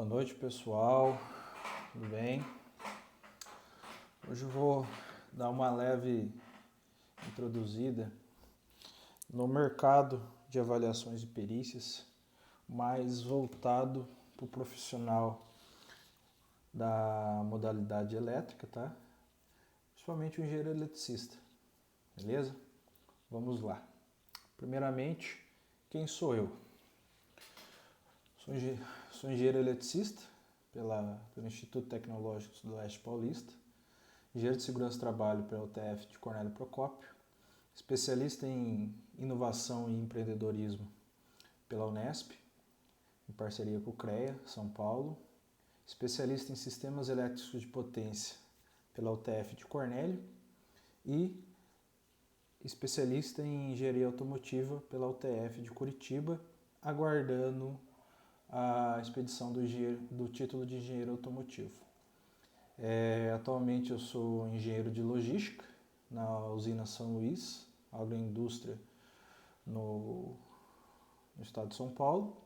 Boa noite, pessoal. Tudo bem? Hoje eu vou dar uma leve introduzida no mercado de avaliações e perícias, mais voltado para o profissional da modalidade elétrica, tá? Principalmente o engenheiro eletricista, beleza? Vamos lá. Primeiramente, quem sou eu? Sou engenheiro eletricista pelo Instituto Tecnológico Sudoeste Paulista, engenheiro de segurança do trabalho pela UTF de Cornélio Procópio, especialista em inovação e empreendedorismo pela Unesp, em parceria com o CREA, São Paulo, especialista em sistemas elétricos de potência pela UTF de Cornélio e especialista em engenharia automotiva pela UTF de Curitiba, aguardando a expedição do título de engenheiro automotivo. Atualmente eu sou engenheiro de logística na usina São Luís, agroindústria no estado de São Paulo.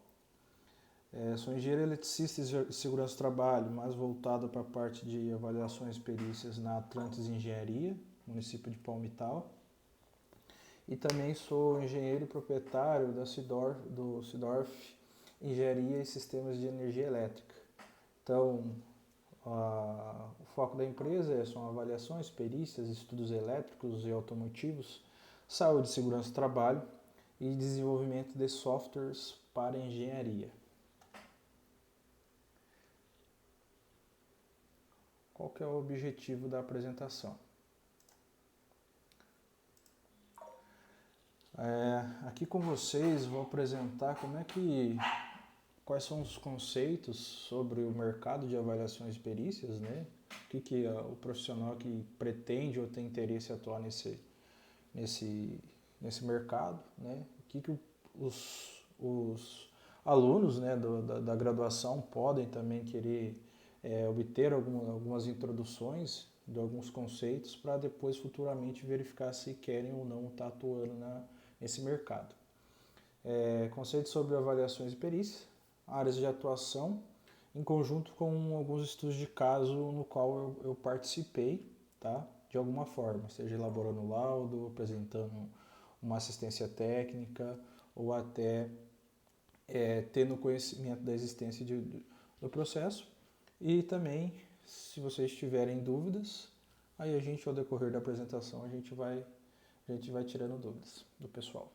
Sou engenheiro eletricista e segurança do trabalho, mais voltado para a parte de avaliações e perícias na Atlantis Engenharia, município de Palmital. E também sou engenheiro e proprietário do Sidorf Engenharia e Sistemas de Energia Elétrica. Então, o foco da empresa são avaliações, perícias, estudos elétricos e automotivos, saúde e segurança do trabalho e desenvolvimento de softwares para engenharia. Qual que é o objetivo da apresentação? Aqui com vocês vou apresentar quais são os conceitos sobre o mercado de avaliações e perícias, né? O que o profissional que pretende ou tem interesse em atuar nesse mercado, né? O que os alunos, né, da graduação podem também querer obter algumas introduções de alguns conceitos para depois futuramente verificar se querem ou não estar atuando nesse mercado. Conceitos sobre avaliações e perícias, áreas de atuação, em conjunto com alguns estudos de caso no qual eu participei, tá? De alguma forma, seja elaborando laudo, apresentando uma assistência técnica ou até tendo conhecimento da existência do processo. E também, se vocês tiverem dúvidas, aí ao decorrer da apresentação, a gente vai tirando dúvidas do pessoal.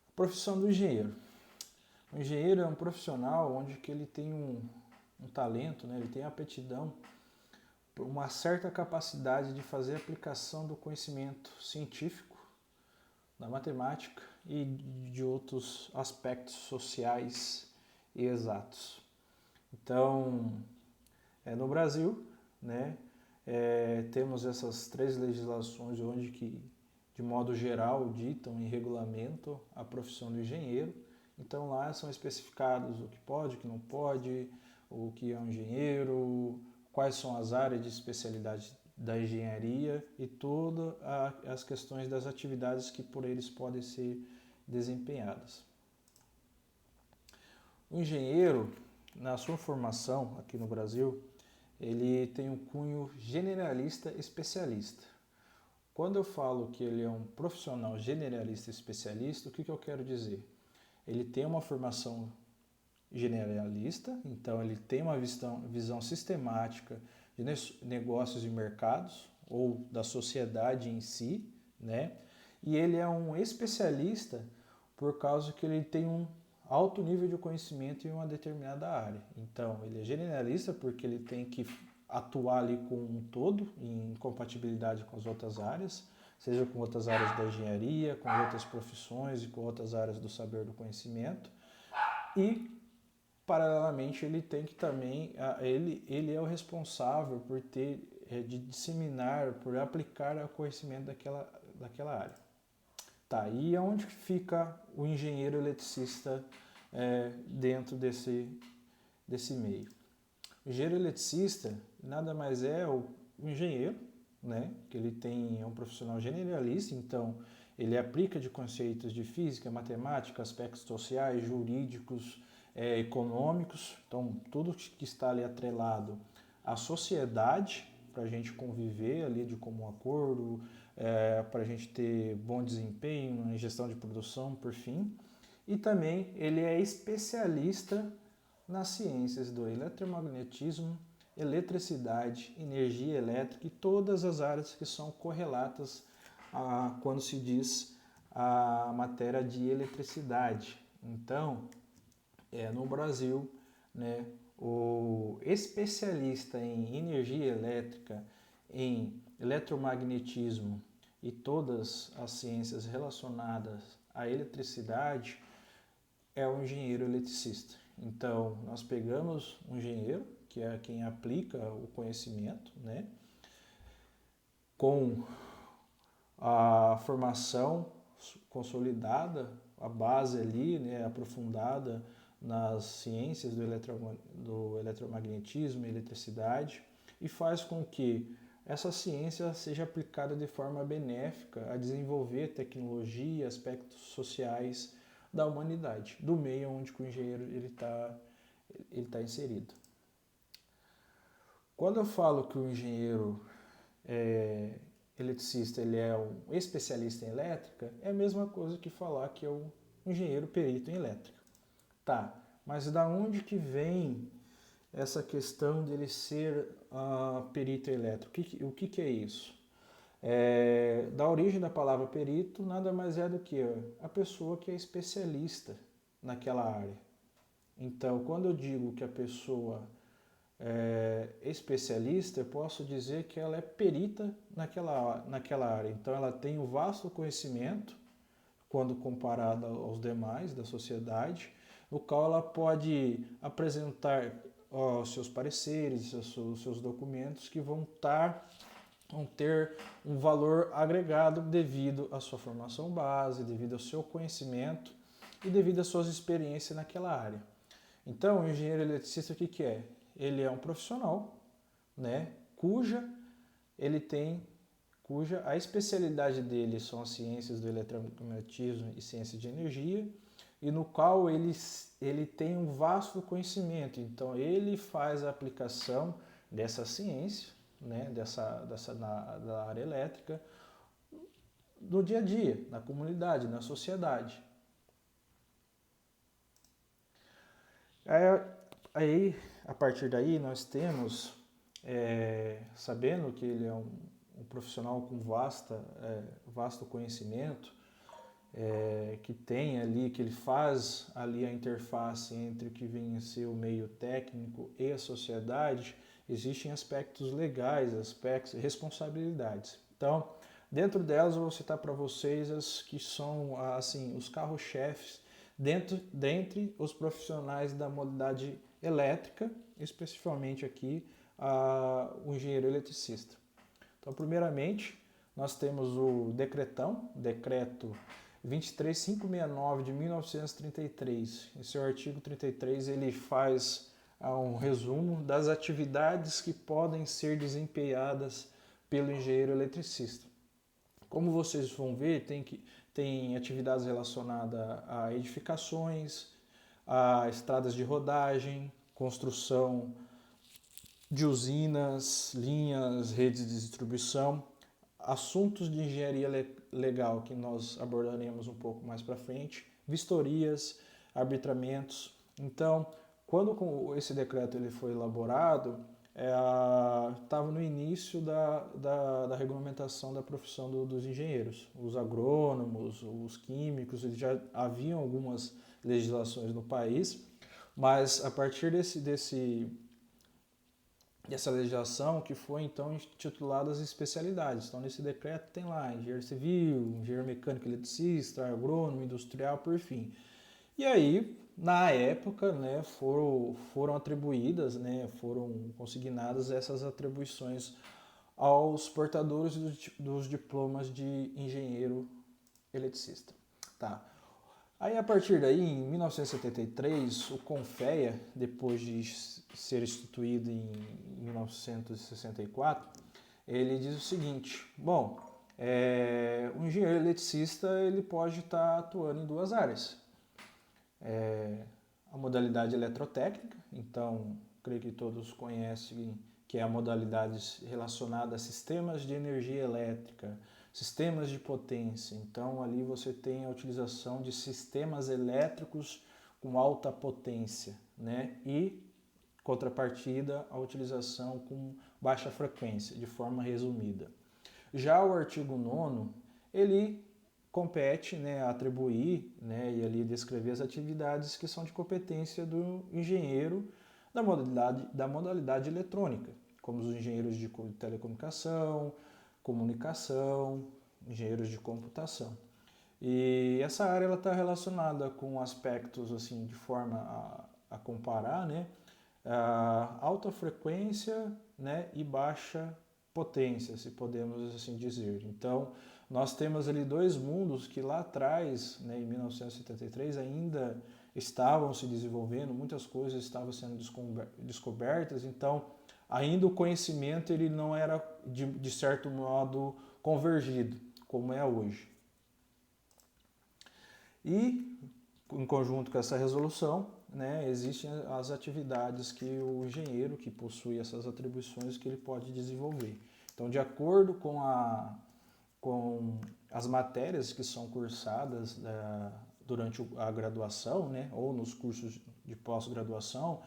A profissão do engenheiro. O engenheiro é um profissional onde que ele tem um talento, né? Ele tem aptidão, uma certa capacidade de fazer aplicação do conhecimento científico, da matemática e de outros aspectos sociais e exatos. Então, no Brasil, né, temos essas 3 legislações onde que, de modo geral, ditam e regulamentam a profissão do engenheiro. Então lá são especificados o que pode, o que não pode, o que é um engenheiro, quais são as áreas de especialidade da engenharia e todas as questões das atividades que por eles podem ser desempenhadas. O engenheiro, na sua formação aqui no Brasil, ele tem um cunho generalista especialista. Quando eu falo que ele é um profissional generalista especialista, o que eu quero dizer? Ele tem uma formação generalista, então ele tem uma visão sistemática de negócios e mercados, ou da sociedade em si, né? E ele é um especialista por causa que ele tem um alto nível de conhecimento em uma determinada área. Então, ele é generalista porque ele tem que atuar ali com um todo, em compatibilidade com as outras áreas, seja com outras áreas da engenharia, com outras profissões e com outras áreas do saber do conhecimento. E, paralelamente, ele tem que também, ele é o responsável por de disseminar, por aplicar o conhecimento daquela área. Tá, e onde fica o engenheiro eletricista dentro desse meio? O engenheiro eletricista nada mais é o engenheiro, né? Que ele é um profissional generalista, então ele aplica de conceitos de física, matemática, aspectos sociais, jurídicos, econômicos, então tudo que está ali atrelado à sociedade, para a gente conviver ali de comum acordo, para a gente ter bom desempenho em gestão de produção, por fim. E também ele é especialista nas ciências do eletromagnetismo, eletricidade, energia elétrica e todas as áreas que são correlatas quando se diz a matéria de eletricidade. Então, no Brasil, né, o especialista em energia elétrica, em eletromagnetismo e todas as ciências relacionadas à eletricidade é o engenheiro eletricista. Então, nós pegamos um engenheiro, que é quem aplica o conhecimento, né, com a formação consolidada, a base ali, né, aprofundada nas ciências do eletromagnetismo e eletricidade, e faz com que essa ciência seja aplicada de forma benéfica a desenvolver tecnologia e aspectos sociais da humanidade, do meio onde o engenheiro ele tá inserido. Quando eu falo que o engenheiro eletricista ele é um especialista em elétrica, é a mesma coisa que falar que é um engenheiro perito em elétrica. Tá, mas da onde que vem essa questão dele ser perito elétrico? O que é isso? Da origem da palavra perito, nada mais é do que a pessoa que é especialista naquela área. Então, quando eu digo que a pessoa é especialista, eu posso dizer que ela é perita naquela área. Então, ela tem um vasto conhecimento, quando comparada aos demais da sociedade, no qual ela pode apresentar os seus pareceres, os seus documentos que vão ter um valor agregado devido à sua formação base, devido ao seu conhecimento e devido às suas experiências naquela área. Então, o engenheiro eletricista, o que é? Ele é um profissional, né, cuja a especialidade dele são as ciências do eletromagnetismo e ciência de energia, e no qual ele tem um vasto conhecimento. Então, ele faz a aplicação dessa ciência, né, da área elétrica, no dia a dia, na comunidade, na sociedade. Aí, a partir daí, nós temos, sabendo que ele é um profissional com vasto conhecimento, que ele faz ali a interface entre o que vem a ser o meio técnico e a sociedade, existem aspectos legais, aspectos e responsabilidades. Então, dentro delas eu vou citar para vocês as que são assim, os carros-chefes dentre os profissionais da modalidade elétrica, especificamente aqui o engenheiro eletricista. Então, primeiramente, nós temos o decreto 23569 de 1933. Em seu artigo 33, ele faz um resumo das atividades que podem ser desempenhadas pelo engenheiro eletricista. Como vocês vão ver, tem atividades relacionadas a edificações, a estradas de rodagem, construção de usinas, linhas, redes de distribuição, assuntos de engenharia legal que nós abordaremos um pouco mais para frente, vistorias, arbitramentos. Então, quando esse decreto ele foi elaborado, estava no início da regulamentação da profissão dos engenheiros. Os agrônomos, os químicos, eles já haviam algumas legislações no país, mas a partir dessa legislação que foi então intitulada as especialidades. Então nesse decreto tem lá engenheiro civil, engenheiro mecânico eletricista, agrônomo, industrial, por fim. E aí, na época, né, foram atribuídas, né, foram consignadas essas atribuições aos portadores dos diplomas de engenheiro eletricista. Tá. Aí, a partir daí, em 1973, o CONFEA, depois de ser instituído em 1964, ele diz o seguinte: bom, o engenheiro eletricista ele pode estar atuando em duas áreas. a modalidade eletrotécnica, então creio que todos conhecem que é a modalidade relacionada a sistemas de energia elétrica, sistemas de potência. Então ali você tem a utilização de sistemas elétricos com alta potência, né? E contrapartida a utilização com baixa frequência, de forma resumida. Já o artigo 9º, ele compete, né, a atribuir, né, e ali descrever as atividades que são de competência do engenheiro da modalidade eletrônica, como os engenheiros de telecomunicação, comunicação, engenheiros de computação. E essa área está relacionada com aspectos, assim, de forma a comparar, né, a alta frequência, né, e baixa potência, se podemos assim dizer. Então, nós temos ali dois mundos que lá atrás, né, em 1973, ainda estavam se desenvolvendo, muitas coisas estavam sendo descobertas, então ainda o conhecimento ele não era de certo modo convergido, como é hoje. E, em conjunto com essa resolução, né, existem as atividades que o engenheiro que possui essas atribuições que ele pode desenvolver. Então, de acordo com as matérias que são cursadas durante a graduação, né, ou nos cursos de pós-graduação,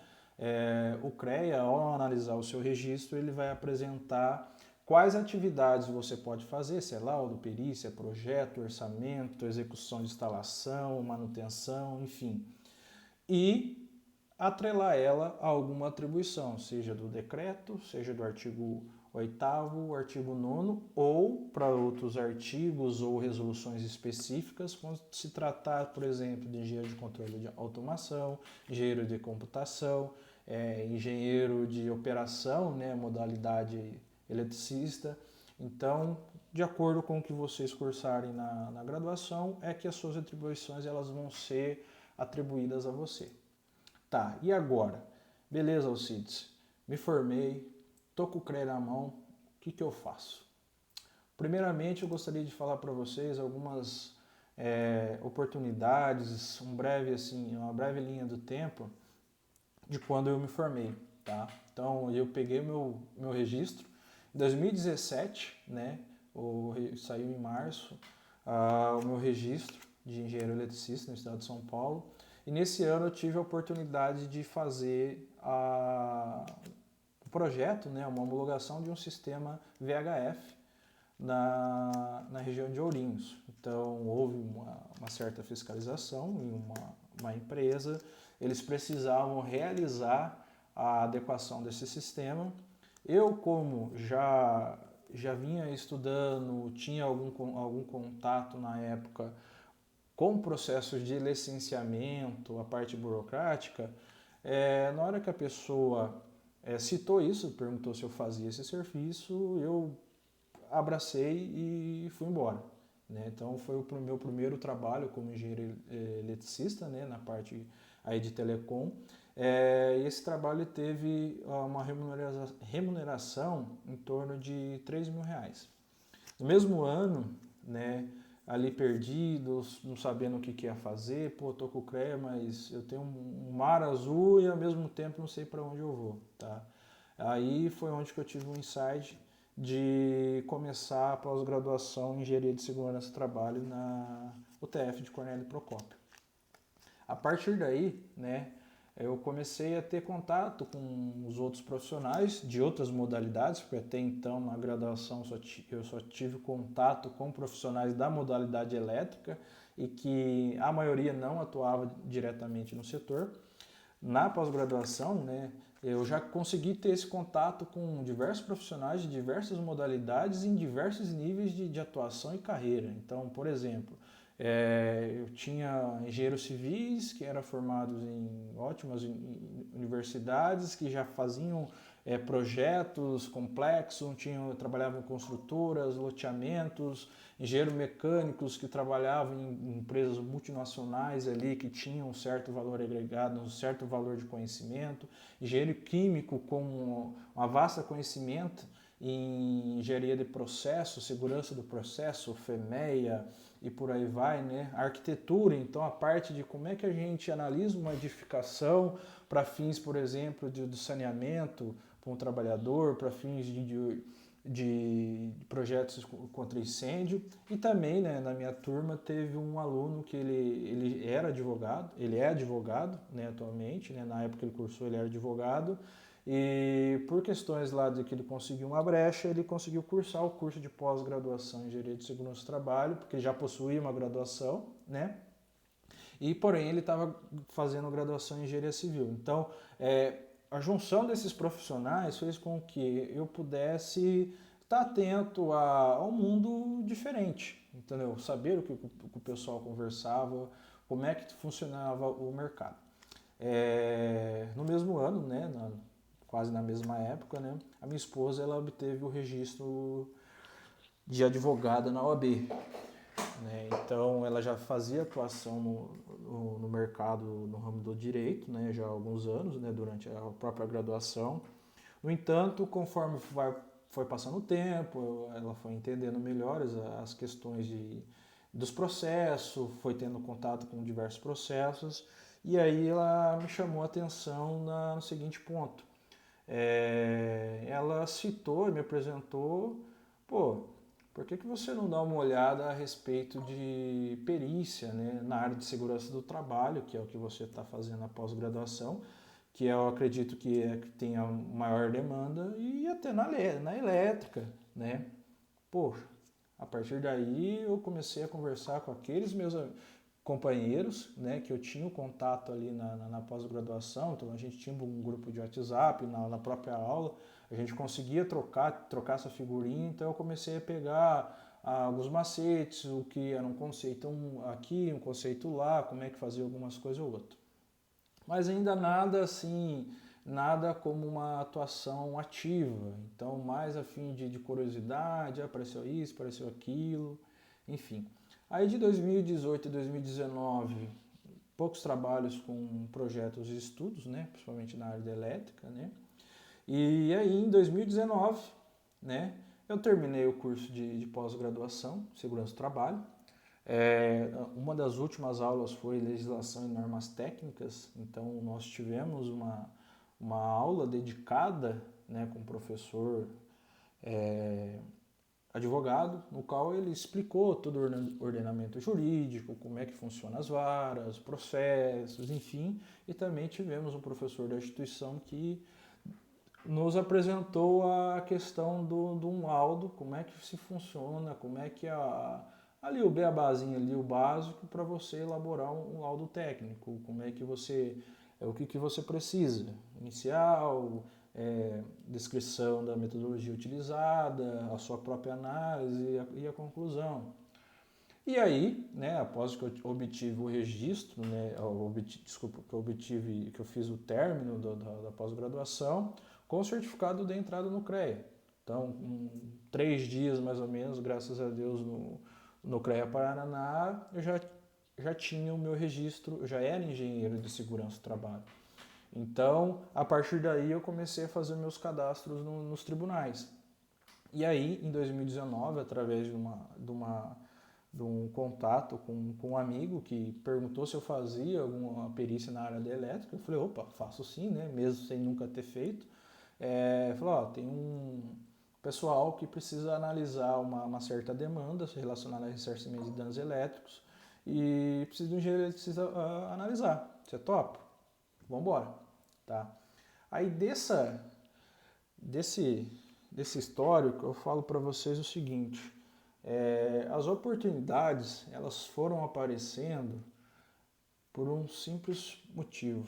o CREA, ao analisar o seu registro, ele vai apresentar quais atividades você pode fazer, se é laudo, perícia, projeto, orçamento, execução de instalação, manutenção, enfim. E atrelar ela a alguma atribuição, seja do decreto, seja do artigo 8º, artigo 9º, ou para outros artigos ou resoluções específicas, quando se tratar, por exemplo, de engenheiro de controle de automação, engenheiro de computação, engenheiro de operação, né, modalidade eletricista. Então, de acordo com o que vocês cursarem na graduação, é que as suas atribuições elas vão ser atribuídas a você. Tá, e agora? Beleza, Alcides, me formei, tô com o CREA na mão, o que eu faço? Primeiramente, eu gostaria de falar para vocês algumas oportunidades, uma breve linha do tempo de quando eu me formei, tá? Então, eu peguei meu registro em 2017, né? Saiu em março o meu registro de engenheiro eletricista no estado de São Paulo. E nesse ano eu tive a oportunidade de fazer um projeto, né, uma homologação de um sistema VHF na região de Ourinhos. Então houve uma certa fiscalização em uma empresa, eles precisavam realizar a adequação desse sistema. Eu, como já vinha estudando, tinha algum contato na época com processos de licenciamento, a parte burocrática, na hora que a pessoa citou isso, perguntou se eu fazia esse serviço, eu abracei e fui embora. Né? Então foi o meu primeiro trabalho como engenheiro eletricista, né, na parte aí de telecom. E esse trabalho teve uma remuneração em torno de R$3.000. No mesmo ano, né, ali perdido, não sabendo o que ia fazer, pô, tô com o CREA, mas eu tenho um mar azul e ao mesmo tempo não sei para onde eu vou, tá? Aí foi onde que eu tive um insight de começar a pós-graduação em Engenharia de Segurança do Trabalho na UTF de Cornélio Procópio. A partir daí, né, eu comecei a ter contato com os outros profissionais de outras modalidades, porque até então na graduação eu só tive contato com profissionais da modalidade elétrica e que a maioria não atuava diretamente no setor. Na pós-graduação, né, eu já consegui ter esse contato com diversos profissionais de diversas modalidades em diversos níveis de atuação e carreira. Então, por exemplo, eu tinha engenheiros civis que eram formados em ótimas universidades, que já faziam projetos complexos, trabalhavam em construtoras, loteamentos, engenheiros mecânicos que trabalhavam em empresas multinacionais ali que tinham um certo valor agregado, um certo valor de conhecimento, engenheiro químico com uma vasta conhecimento em engenharia de processo, segurança do processo, FEMEA, e por aí vai, né? A arquitetura, então a parte de como é que a gente analisa uma edificação para fins, por exemplo, de saneamento para um trabalhador, para fins de projetos contra incêndio. E também, né, na minha turma teve um aluno que ele era advogado, ele é advogado, né, atualmente, né, na época que ele cursou ele era advogado, e por questões lá de que ele conseguiu uma brecha, ele conseguiu cursar o curso de pós-graduação em Engenharia de Segurança do Trabalho, porque ele já possuía uma graduação, né? E porém ele estava fazendo graduação em Engenharia Civil. Então, a junção desses profissionais fez com que eu pudesse estar atento a um mundo diferente, entendeu? Saber o que o pessoal conversava, como é que funcionava o mercado. No mesmo ano, né, quase na mesma época, né, a minha esposa ela obteve o registro de advogada na OAB. Né? Então ela já fazia atuação no mercado, no ramo do direito, né, já há alguns anos, né, durante a própria graduação. No entanto, conforme foi passando o tempo, ela foi entendendo melhor as questões dos processos, foi tendo contato com diversos processos, e aí ela me chamou a atenção no seguinte ponto. Ela citou e me apresentou, pô, por que você não dá uma olhada a respeito de perícia, né, na área de segurança do trabalho, que é o que você está fazendo na pós-graduação, que eu acredito que é que tem a maior demanda, e até na elétrica, né? Poxa, a partir daí eu comecei a conversar com aqueles meus companheiros, né, que eu tinha o contato ali na pós-graduação, então a gente tinha um grupo de WhatsApp na própria aula, a gente conseguia trocar essa figurinha, então eu comecei a pegar alguns macetes, o que era um conceito aqui, um conceito lá, como é que fazia algumas coisas ou outras. Mas ainda nada assim, nada como uma atuação ativa, então mais a fim de curiosidade, apareceu isso, apareceu aquilo, enfim. Aí de 2018 e 2019, poucos trabalhos com projetos e estudos, né, principalmente na área da elétrica, né. E aí em 2019, né, eu terminei o curso de pós-graduação, Segurança do Trabalho. Uma das últimas aulas foi Legislação e Normas Técnicas, então nós tivemos uma aula dedicada, né, com o professor advogado, no qual ele explicou todo o ordenamento jurídico, como é que funcionam as varas, processos, enfim, e também tivemos um professor da instituição que nos apresentou a questão de um laudo, como é que se funciona, como é que ali o beabazinho, ali o básico para você elaborar um laudo técnico, como é que o que você precisa, inicial, descrição da metodologia utilizada, a sua própria análise e a conclusão. E aí, né, após que eu obtive o registro, né, que eu fiz o término da pós-graduação, com o certificado de entrada no CREA. Então, em 3 dias mais ou menos, graças a Deus, no CREA Paraná, eu já tinha o meu registro, eu já era engenheiro de segurança do trabalho. Então, a partir daí, eu comecei a fazer meus cadastros nos tribunais. E aí, em 2019, através de um contato com um amigo que perguntou se eu fazia alguma perícia na área da elétrica, eu falei, opa, faço sim, né? Mesmo sem nunca ter feito. Falou, ó, tem um pessoal que precisa analisar uma certa demanda relacionada a ressarcimento de danos elétricos e precisa de um engenheiro que precisa analisar. Você topa? Vamos embora, tá? Aí desse histórico eu falo para vocês o seguinte: as oportunidades elas foram aparecendo por um simples motivo.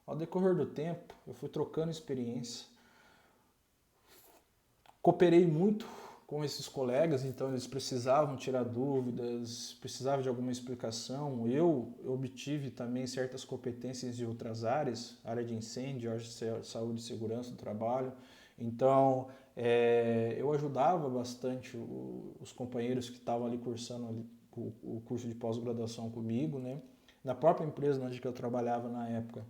Ao decorrer do tempo, eu fui trocando experiência, cooperei muito com esses colegas, então eles precisavam tirar dúvidas, precisavam de alguma explicação. Eu obtive também certas competências de outras áreas, área de incêndio, área de saúde e segurança do trabalho. Então, eu ajudava bastante os companheiros que estavam ali cursando o curso de pós-graduação comigo, né? Na própria empresa onde eu trabalhava na época,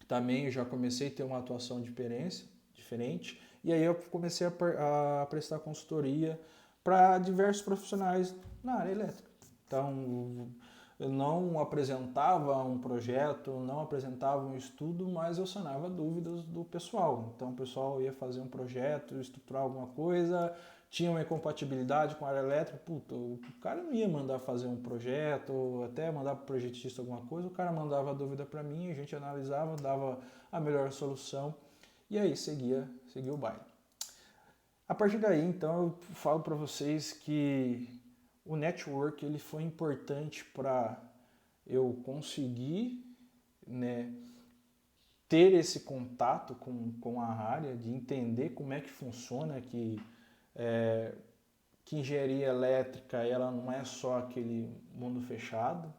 também eu já comecei a ter uma atuação diferente, e aí eu comecei a prestar consultoria para diversos profissionais na área elétrica. Então, eu não apresentava um projeto, não apresentava um estudo, mas eu sanava dúvidas do pessoal. Então, o pessoal ia fazer um projeto, estruturar alguma coisa, tinha uma incompatibilidade com a área elétrica, puta, o cara não ia mandar fazer um projeto, ou até mandar para o projetista alguma coisa, o cara mandava a dúvida para mim, a gente analisava, dava a melhor solução e aí seguia o baile. A partir daí, então, eu falo para vocês que o network ele foi importante para eu conseguir, né, ter esse contato com a área, de entender como é que funciona, que engenharia elétrica ela não é só aquele mundo fechado,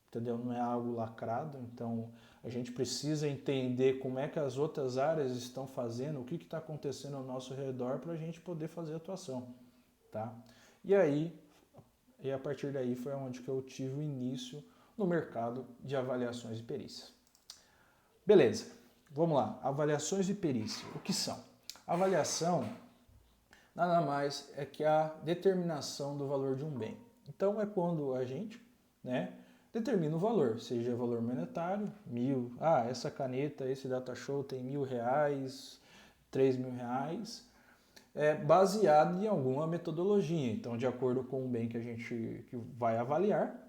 entendeu? Não é algo lacrado, então a gente precisa entender como é que as outras áreas estão fazendo, o que está acontecendo ao nosso redor para a gente poder fazer atuação, tá? E aí, a partir daí foi onde que eu tive o início no mercado de avaliações de perícia. Beleza, vamos lá, avaliações de perícia, o que são? Avaliação nada mais é que a determinação do valor de um bem. Então é quando a gente, né, determina o valor, seja valor monetário, 1.000, essa caneta, esse data show tem R$1.000, R$3.000, baseado em alguma metodologia. Então, de acordo com o bem que a gente vai avaliar,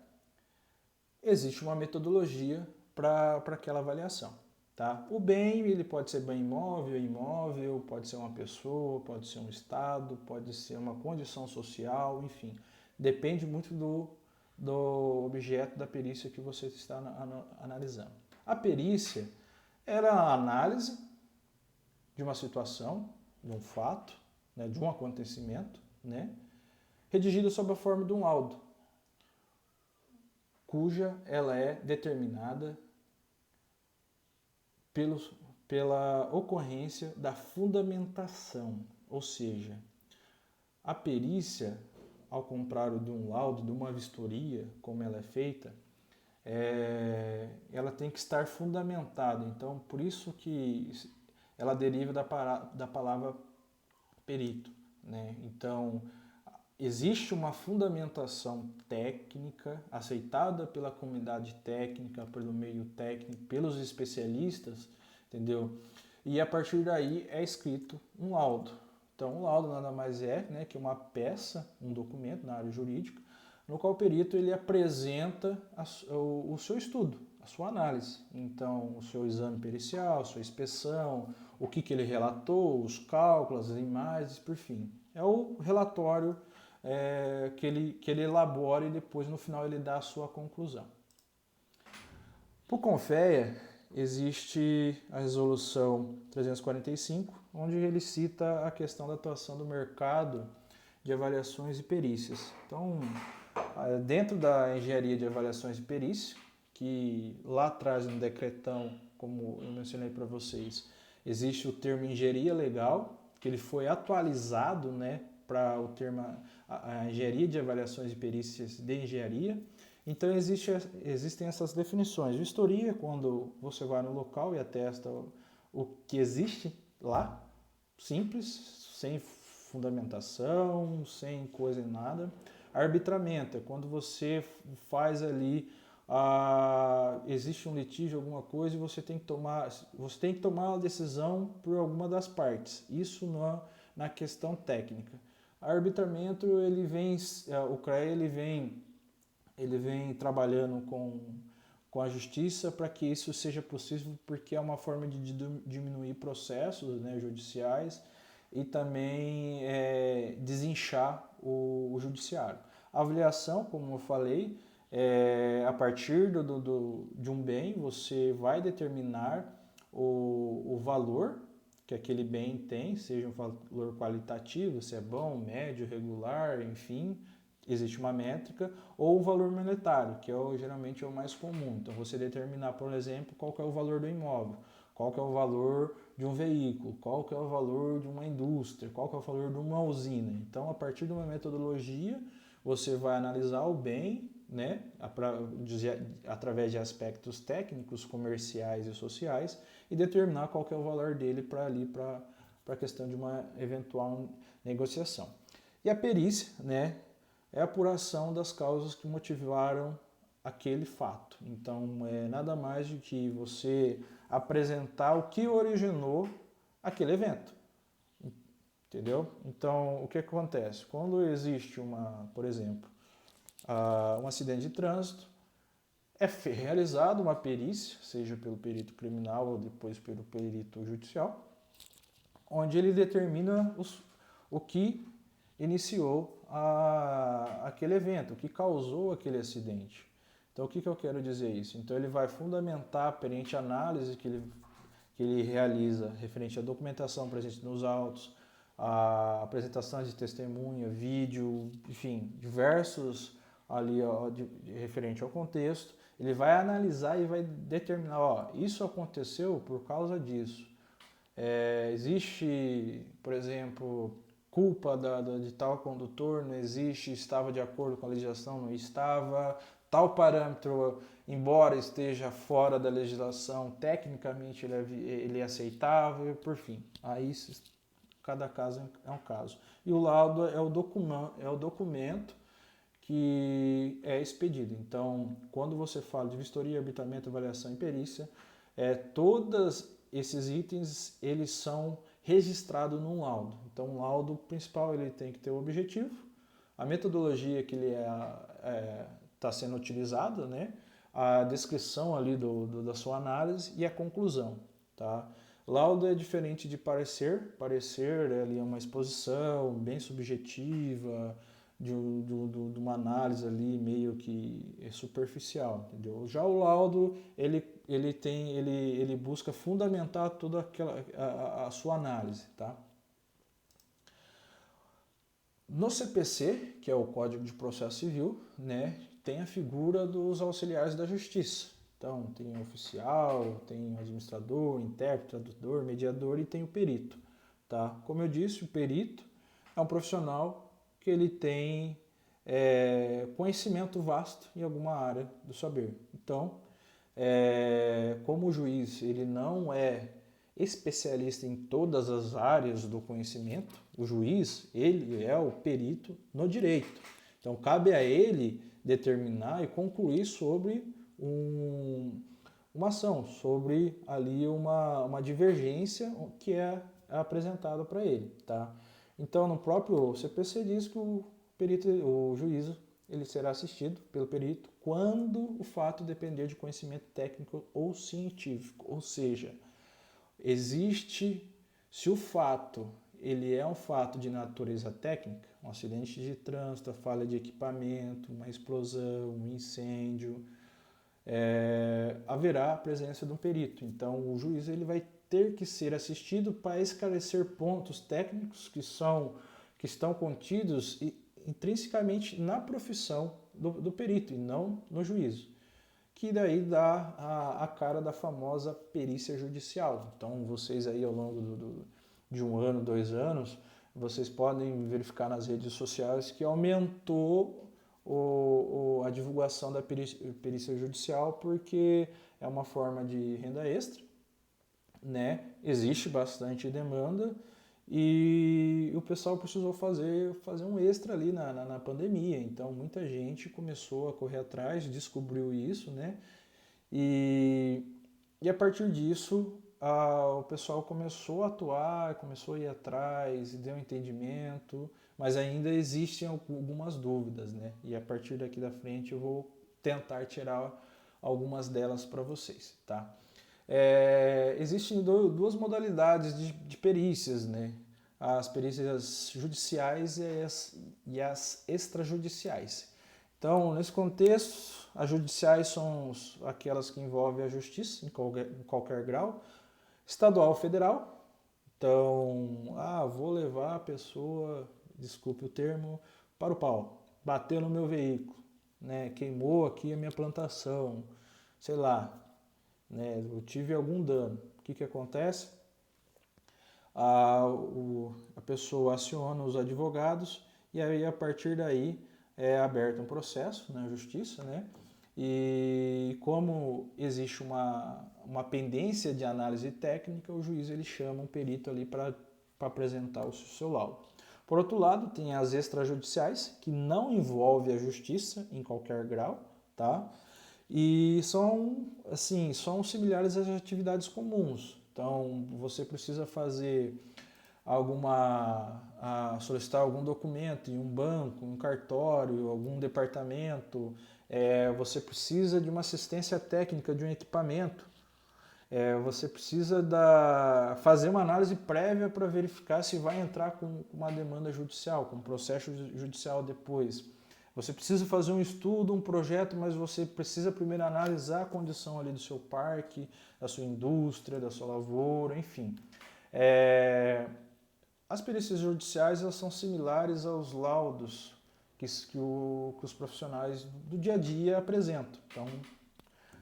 existe uma metodologia para aquela avaliação. Tá? O bem ele pode ser bem imóvel, pode ser uma pessoa, pode ser um estado, pode ser uma condição social, enfim. Depende muito do objeto da perícia que você está analisando. A perícia era a análise de uma situação, de um fato, né, de um acontecimento, né, redigida sob a forma de um laudo, cuja ela é determinada pela ocorrência da fundamentação, ou seja, a perícia, ao contrário de um laudo, de uma vistoria, como ela é feita, ela tem que estar fundamentada. Então, por isso que ela deriva da palavra perito, né? Então, existe uma fundamentação técnica aceitada pela comunidade técnica, pelo meio técnico, pelos especialistas, entendeu? E a partir daí é escrito um laudo. Então, um laudo nada mais é, né, que uma peça, um documento na área jurídica, no qual o perito ele apresenta o seu estudo, a sua análise. Então, o seu exame pericial, a sua inspeção, o que ele relatou, os cálculos, as imagens, por fim. É o relatório que ele elabora e depois no final ele dá a sua conclusão. Para o CONFEA existe a resolução 345, onde ele cita a questão da atuação do mercado de avaliações e perícias. Então, dentro da engenharia de avaliações e perícia, que lá atrás no decretão, como eu mencionei para vocês, existe o termo engenharia legal, que ele foi atualizado, né, para o termo a engenharia de avaliações e perícias de engenharia. Então existem essas definições. Vistoria, quando você vai no local e atesta o que existe lá, simples, sem fundamentação, sem coisa em nada. Arbitramento é quando você faz ali, existe um litígio, alguma coisa, e você tem que tomar uma decisão por alguma das partes. Isso na questão técnica. Arbitramento, o CREA ele vem trabalhando com a justiça para que isso seja possível, porque é uma forma de diminuir processos, né, judiciais e também desinchar o judiciário. A avaliação, como eu falei, a partir de um bem, você vai determinar o valor que aquele bem tem, seja um valor qualitativo, se é bom, médio, regular, enfim, existe uma métrica, ou o valor monetário, que geralmente é o mais comum. Então, você determinar, por exemplo, qual que é o valor do imóvel, qual que é o valor de um veículo, qual que é o valor de uma indústria, qual que é o valor de uma usina. Então, a partir de uma metodologia, você vai analisar o bem, né, através de aspectos técnicos, comerciais e sociais, e determinar qual que é o valor dele para a questão de uma eventual negociação. E a perícia, né, é a apuração das causas que motivaram aquele fato. Então, é nada mais do que você apresentar o que originou aquele evento. Entendeu? Então, o que acontece? Quando existe por exemplo, um acidente de trânsito, é realizada uma perícia, seja pelo perito criminal ou depois pelo perito judicial, onde ele determina o que iniciou aquele evento, o que causou aquele acidente. Então, o que eu quero dizer isso? Então, ele vai fundamentar perante a análise que ele realiza referente à documentação presente nos autos, a apresentação de testemunha, vídeo, enfim, diversos ali referente ao contexto. Ele vai analisar e vai determinar, ó, isso aconteceu por causa disso. Existe, por exemplo, culpa de tal condutor, não existe, estava de acordo com a legislação, não estava, tal parâmetro, embora esteja fora da legislação, tecnicamente ele é aceitável, por fim. Aí cada caso é um caso. E o laudo é o documento que é expedido. Então, quando você fala de vistoria, arbitamento, avaliação e perícia, todos esses itens eles são registrados num laudo. Então, o laudo principal ele tem que ter o objetivo, a metodologia que ele está sendo utilizada, né? A descrição ali da sua análise e a conclusão. Tá? Laudo é diferente de parecer. Parecer ali é uma exposição bem subjetiva, de uma análise ali meio que superficial, entendeu? Já o laudo ele busca fundamentar toda a sua análise, tá? No CPC, que é o Código de Processo Civil, né, tem a figura dos auxiliares da justiça. Então, tem o oficial, tem o administrador, intérprete, tradutor, mediador e tem o perito. Tá? Como eu disse, o perito é um profissional que ele tem conhecimento vasto em alguma área do saber. Então, como o juiz ele não é especialista em todas as áreas do conhecimento, o juiz ele é o perito no direito. Então, cabe a ele determinar e concluir sobre uma ação, sobre ali uma divergência que é apresentada para ele. Tá? Então, no próprio CPC diz que o juízo ele será assistido pelo perito quando o fato depender de conhecimento técnico ou científico, ou seja, se o fato ele é um fato de natureza técnica, um acidente de trânsito, a falha de equipamento, uma explosão, um incêndio, haverá a presença de um perito. Então, o juiz ele vai ter que ser assistido para esclarecer pontos técnicos que estão contidos intrinsecamente na profissão do perito e não no juízo, que daí dá a cara da famosa perícia judicial. Então, vocês aí ao longo de 1 ano, 2 anos, vocês podem verificar nas redes sociais que aumentou a divulgação da perícia judicial porque é uma forma de renda extra, né? Existe bastante demanda e o pessoal precisou fazer um extra ali na pandemia. Então, muita gente começou a correr atrás, descobriu isso, né? E a partir disso, o pessoal começou a atuar, começou a ir atrás, deu entendimento, mas ainda existem algumas dúvidas, né? E a partir daqui da frente eu vou tentar tirar algumas delas para vocês, tá? Existem duas modalidades de perícias, né? As perícias judiciais e as extrajudiciais. Então, nesse contexto, as judiciais são aquelas que envolvem a justiça em qualquer grau, estadual ou federal. Então, vou levar a pessoa, desculpe o termo, para o pau, bateu no meu veículo, né? Queimou aqui a minha plantação, sei lá, né? Eu tive algum dano. O que acontece? A pessoa aciona os advogados e aí a partir daí é aberto um processo na justiça, né? E como existe uma pendência de análise técnica, o juiz ele chama um perito ali para apresentar o seu laudo. Por outro lado, tem as extrajudiciais, que não envolvem a justiça em qualquer grau, tá? E são, assim, são similares às atividades comuns. Então, você precisa fazer solicitar algum documento em um banco, um cartório, algum departamento, você precisa de uma assistência técnica de um equipamento, você precisa fazer uma análise prévia para verificar se vai entrar com uma demanda judicial, com um processo judicial depois. Você precisa fazer um estudo, um projeto, mas você precisa primeiro analisar a condição ali do seu parque, da sua indústria, da sua lavoura, enfim. As perícias judiciais elas são similares aos laudos que os profissionais do dia a dia apresentam. Então,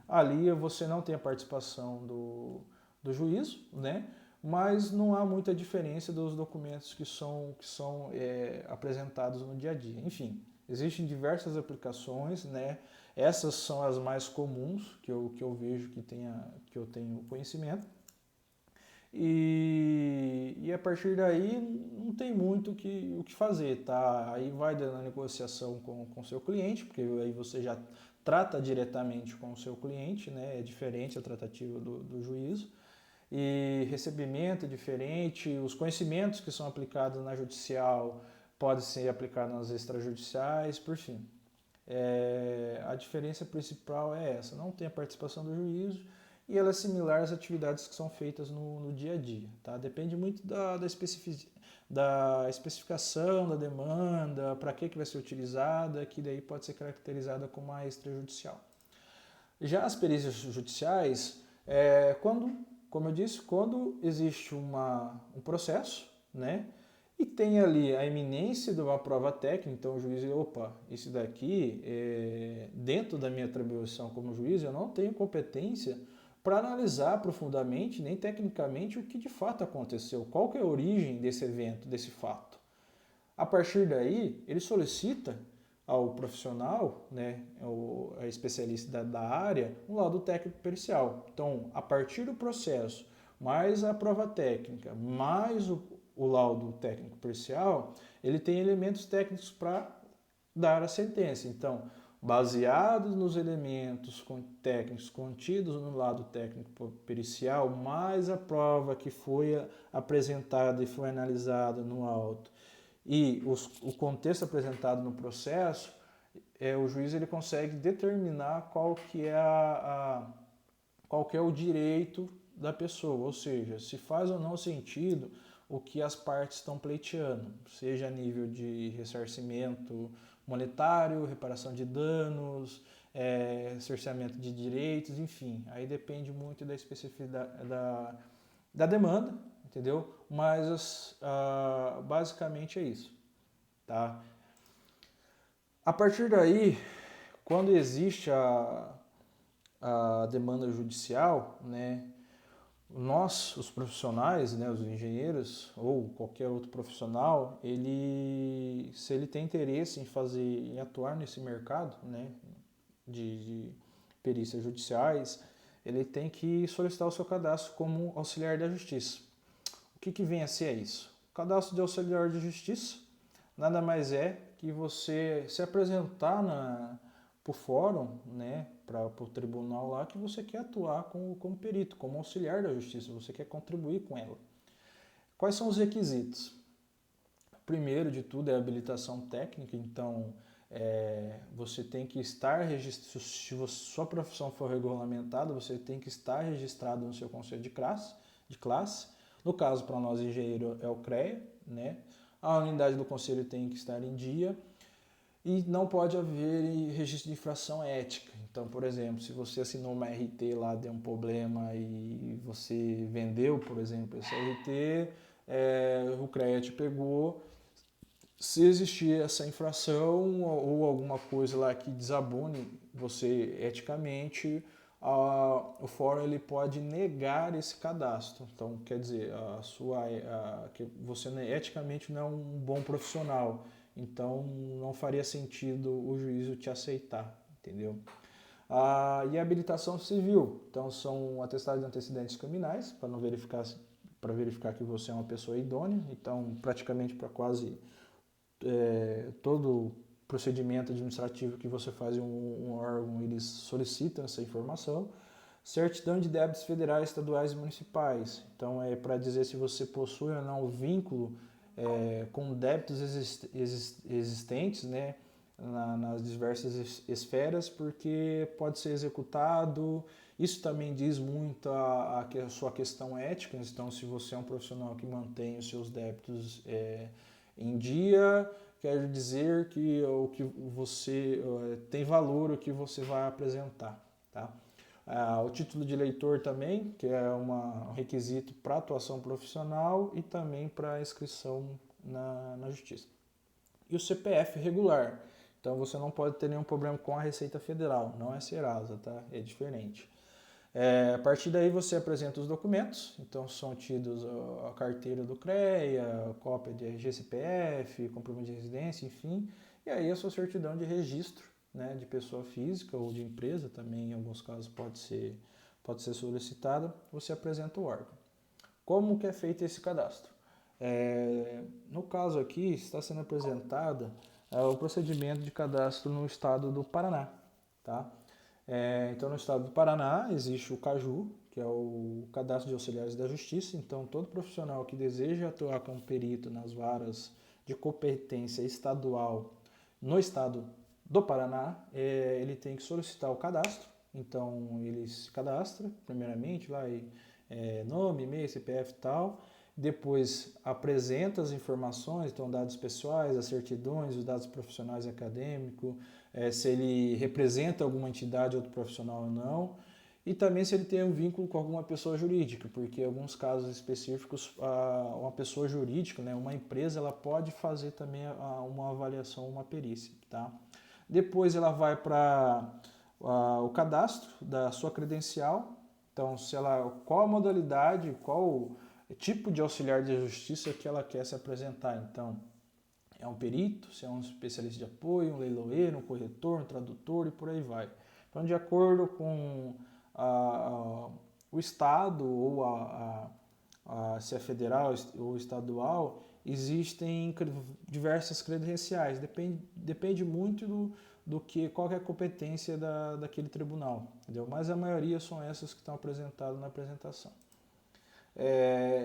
ali você não tem a participação do juízo, né? Mas não há muita diferença dos documentos que são apresentados no dia a dia. Enfim, existem diversas aplicações, né? Essas são as mais comuns que eu vejo que eu tenho conhecimento. E a partir daí não tem muito o que fazer, tá? Aí vai na negociação com o seu cliente, porque aí você já trata diretamente com o seu cliente, né? É diferente a tratativa do juízo. E recebimento é diferente, os conhecimentos que são aplicados na judicial podem ser aplicados nas extrajudiciais, por fim. A diferença principal é essa, não tem a participação do juízo e ela é similar às atividades que são feitas no dia a dia. Tá? Depende muito da especificação, da demanda, para que vai ser utilizada, que daí pode ser caracterizada como a extrajudicial. Já as perícias judiciais, como eu disse, quando existe um processo, né? E tem ali a iminência de uma prova técnica, então o juiz, isso daqui, dentro da minha atribuição como juiz, eu não tenho competência para analisar profundamente, nem tecnicamente, o que de fato aconteceu, qual que é a origem desse evento, desse fato. A partir daí, ele solicita ao profissional, né, a especialista da área, um laudo técnico pericial. Então, a partir do processo, mais a prova técnica, mais o laudo técnico pericial, ele tem elementos técnicos para dar a sentença. Então, baseados nos elementos técnicos contidos no laudo técnico pericial, mais a prova que foi apresentada e foi analisada no auto e o contexto apresentado no processo, o juiz ele consegue determinar qual que é o direito da pessoa, ou seja, se faz ou não sentido o que as partes estão pleiteando, seja a nível de ressarcimento monetário, reparação de danos, cerceamento de direitos, enfim. Aí depende muito da especificidade da demanda, entendeu? Mas basicamente é isso, tá? A partir daí, quando existe a demanda judicial, né, nós, os profissionais, né, os engenheiros ou qualquer outro profissional, se ele tem interesse em atuar nesse mercado, né, de perícias judiciais, ele tem que solicitar o seu cadastro como auxiliar da justiça. O que vem a ser isso? O cadastro de auxiliar de justiça nada mais é que você se apresentar para o fórum, né, para o tribunal lá, que você quer atuar como perito, como auxiliar da justiça, você quer contribuir com ela. Quais são os requisitos? Primeiro de tudo é a habilitação técnica, então você tem que estar registrado, se sua profissão for regulamentada, você tem que estar registrado no seu conselho de classe. No caso, para nós engenheiro é o CREA, né? A unidade do conselho tem que estar em dia e não pode haver registro de infração ética. Então, por exemplo, se você assinou uma RT lá, deu um problema e você vendeu, por exemplo, essa RT, o CREA te pegou. Se existir essa infração ou alguma coisa lá que desabone você eticamente, o fórum ele pode negar esse cadastro. Então, quer dizer, que você eticamente não é um bom profissional. Então, não faria sentido o juízo te aceitar, entendeu? E a habilitação civil. Então, são atestados de antecedentes criminais, para não verificar para verificar que você é uma pessoa idônea. Então, praticamente para quase todo procedimento administrativo que você faz em um órgão, eles solicitam essa informação. Certidão de débitos federais, estaduais e municipais. Então, é para dizer se você possui ou não vínculo com débitos existentes, né, nas diversas esferas, porque pode ser executado. Isso também diz muito a sua questão ética. Então, se você é um profissional que mantém os seus débitos em dia, quer dizer que o que você tem valor, o que você vai apresentar, tá? O título de eleitor também, que é um requisito para atuação profissional e também para inscrição na justiça. E o CPF regular. Então você não pode ter nenhum problema com a Receita Federal, não é Serasa, tá? É diferente. A partir daí você apresenta os documentos, então são tidos a carteira do CREA, a cópia de RG, CPF, comprovante de residência, enfim, e aí a sua certidão de registro, né, de pessoa física ou de empresa, também em alguns casos pode ser solicitada, você apresenta o órgão. Como que é feito esse cadastro? No caso aqui, está sendo apresentado o procedimento de cadastro no estado do Paraná, tá? Então, no estado do Paraná existe o CAJU, que é o Cadastro de Auxiliares da Justiça. Então, todo profissional que deseja atuar como perito nas varas de competência estadual no estado do Paraná, ele tem que solicitar o cadastro. Então, ele se cadastra, primeiramente, nome, e-mail, CPF e tal. Depois apresenta as informações, então dados pessoais, as certidões, os dados profissionais e acadêmicos, se ele representa alguma entidade ou outro profissional ou não, e também se ele tem um vínculo com alguma pessoa jurídica, porque em alguns casos específicos uma pessoa jurídica, né, uma empresa, ela pode fazer também uma avaliação, uma perícia, tá? Depois ela vai para o cadastro da sua credencial, então qual a modalidade, qual tipo de auxiliar de justiça que ela quer se apresentar. Então, é um perito, se é um especialista de apoio, um leiloeiro, um corretor, um tradutor e por aí vai. Então, de acordo com o estado ou se é federal ou estadual, existem diversas credenciais. Depende muito qual é a competência daquele tribunal, entendeu? Mas a maioria são essas que estão apresentadas na apresentação.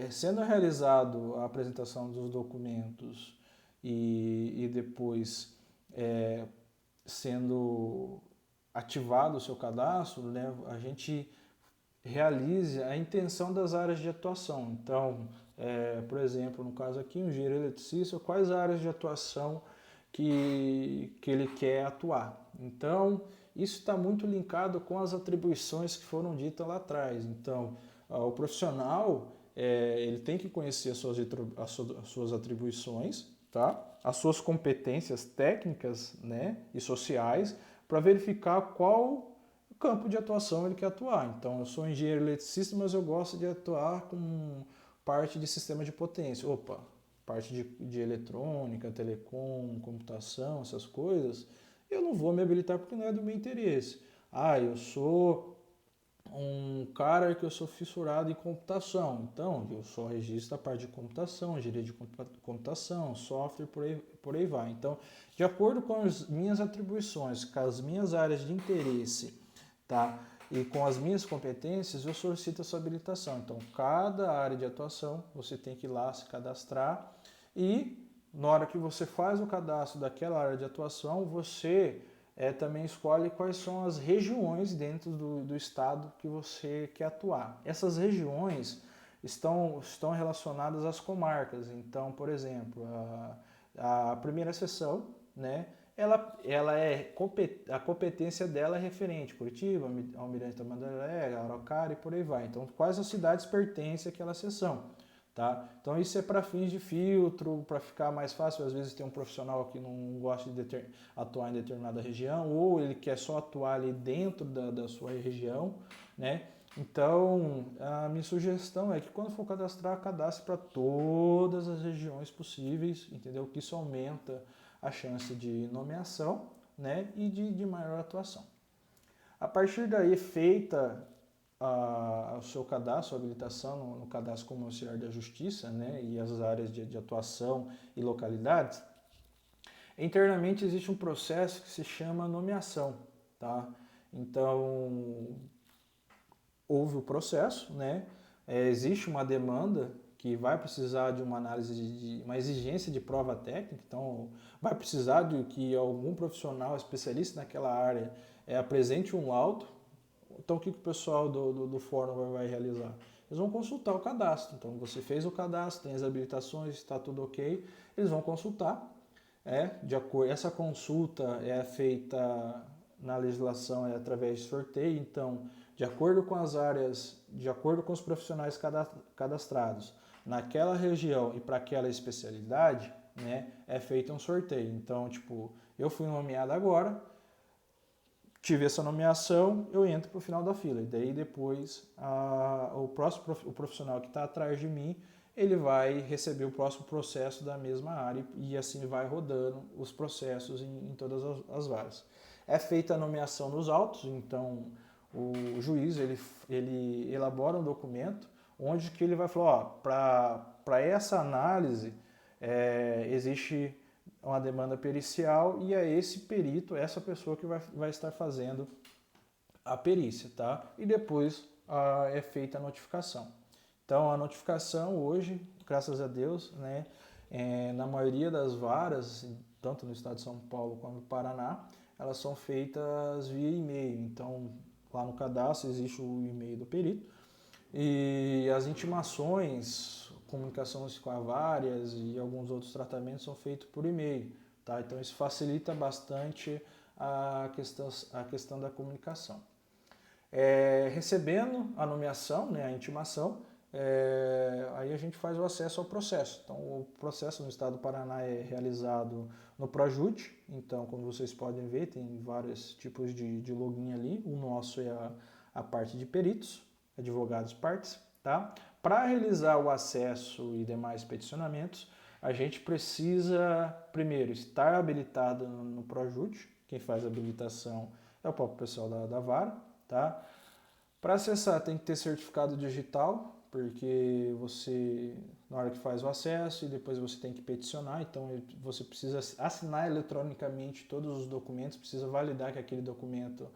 Sendo realizado a apresentação dos documentos e depois sendo ativado o seu cadastro, né, a gente realize a intenção das áreas de atuação. Então, por exemplo, no caso aqui, um engenheiro eletricista, quais áreas de atuação que ele quer atuar. Então, isso está muito linkado com as atribuições que foram ditas lá atrás. Então, o profissional, ele tem que conhecer as suas atribuições, tá? As suas competências técnicas, né, e sociais, para verificar qual campo de atuação ele quer atuar. Então, eu sou engenheiro eletricista, mas eu gosto de atuar com parte de sistema de potência. Opa, parte de eletrônica, telecom, computação, essas coisas, eu não vou me habilitar porque não é do meu interesse. Eu sou um cara que eu sou fissurado em computação, então eu só registro a parte de computação, engenharia de computação, software, por aí vai. Então, de acordo com as minhas atribuições, com as minhas áreas de interesse, tá? E com as minhas competências, eu solicito essa habilitação. Então, cada área de atuação, você tem que ir lá se cadastrar e, na hora que você faz o cadastro daquela área de atuação, você também escolhe quais são as regiões dentro do estado que você quer atuar. Essas regiões estão relacionadas às comarcas. Então, por exemplo, a primeira seção, né, a competência dela é referente Curitiba, Almirante Tamandaré, Araucária e por aí vai. Então, quais as cidades pertencem àquela seção? Tá? Então isso é para fins de filtro, para ficar mais fácil. Às vezes tem um profissional que não gosta de atuar em determinada região, ou ele quer só atuar ali dentro da sua região, né? Então a minha sugestão é que quando for cadastrar, cadastre para todas as regiões possíveis, entendeu? Que isso aumenta a chance de nomeação, né? E de maior atuação. A partir daí, feita o seu cadastro, a habilitação no cadastro como auxiliar da justiça, né, e as áreas de atuação e localidades, internamente existe um processo que se chama nomeação, tá? Então, houve o processo, né? Existe uma demanda que vai precisar de uma análise, de uma exigência de prova técnica, então vai precisar de que algum profissional especialista naquela área apresente um laudo. Então, o que o pessoal do fórum vai realizar? Eles vão consultar o cadastro. Então, você fez o cadastro, tem as habilitações, está tudo ok. Eles vão consultar. De acordo, essa consulta é feita na legislação através de sorteio. Então, de acordo com as áreas, de acordo com os profissionais cadastrados naquela região e para aquela especialidade, né, é feito um sorteio. Então, tipo, eu fui nomeado agora, tive essa nomeação, eu entro para o final da fila. E daí depois o profissional que está atrás de mim, ele vai receber o próximo processo da mesma área e assim vai rodando os processos em todas as varas. É feita a nomeação nos autos, então o juiz ele elabora um documento onde que ele vai falar, para essa análise existe uma demanda pericial e é esse perito, essa pessoa que vai estar fazendo a perícia, tá? E depois é feita a notificação. Então a notificação hoje, graças a Deus, né, na maioria das varas, tanto no estado de São Paulo quanto no Paraná, elas são feitas via e-mail. Então lá no cadastro existe o e-mail do perito e as intimações, comunicações com várias e alguns outros tratamentos são feitos por e-mail, tá? Então isso facilita bastante a questão da comunicação. Recebendo a nomeação, né, a intimação, aí a gente faz o acesso ao processo. Então o processo no estado do Paraná é realizado no Projut, então como vocês podem ver tem vários tipos de login ali, o nosso é a parte de peritos, advogados partes, tá? Para realizar o acesso e demais peticionamentos, a gente precisa, primeiro, estar habilitado no Projut, quem faz a habilitação é o próprio pessoal da vara, tá? Para acessar tem que ter certificado digital, porque você, na hora que faz o acesso e depois você tem que peticionar, então você precisa assinar eletronicamente todos os documentos, precisa validar que aquele documento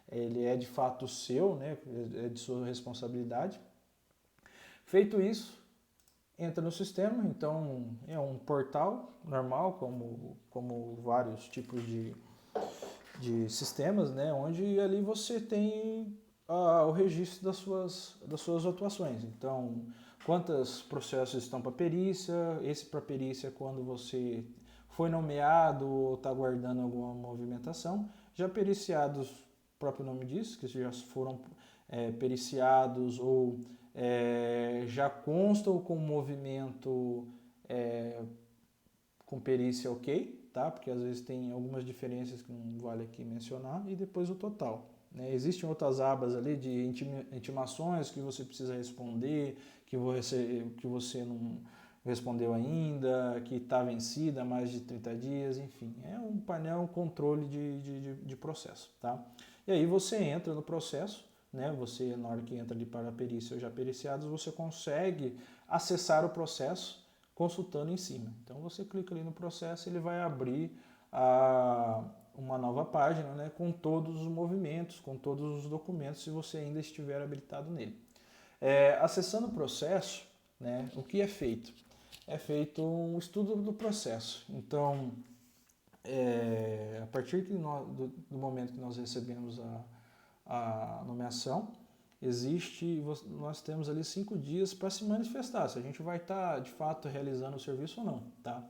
ele é de fato seu, né, é de sua responsabilidade. Feito isso, entra no sistema, então é um portal normal, como vários tipos de sistemas, né, onde ali você tem o registro das suas atuações. Então, quantos processos estão para perícia, esse para perícia quando você foi nomeado ou está aguardando alguma movimentação, já periciados, o próprio nome diz, que já foram periciados ou já constam com movimento com perícia ok, tá? Porque às vezes tem algumas diferenças que não vale aqui mencionar, e depois o total. Né? Existem outras abas ali de intimações que você precisa responder, que você não respondeu ainda, que está vencida há mais de 30 dias, enfim. É um painel, um controle de processo. Tá? E aí você entra no processo, né? Você, na hora que entra ali para a perícia ou já periciados, você consegue acessar o processo consultando em cima. Então você clica ali no processo, ele vai abrir uma nova página, né, com todos os movimentos, com todos os documentos, se você ainda estiver habilitado nele. Acessando o processo, né, o que é feito? É feito um estudo do processo. Então, a partir do momento que nós recebemos a nomeação, nós temos ali 5 dias para se manifestar, se a gente vai estar de fato realizando o serviço ou não, tá?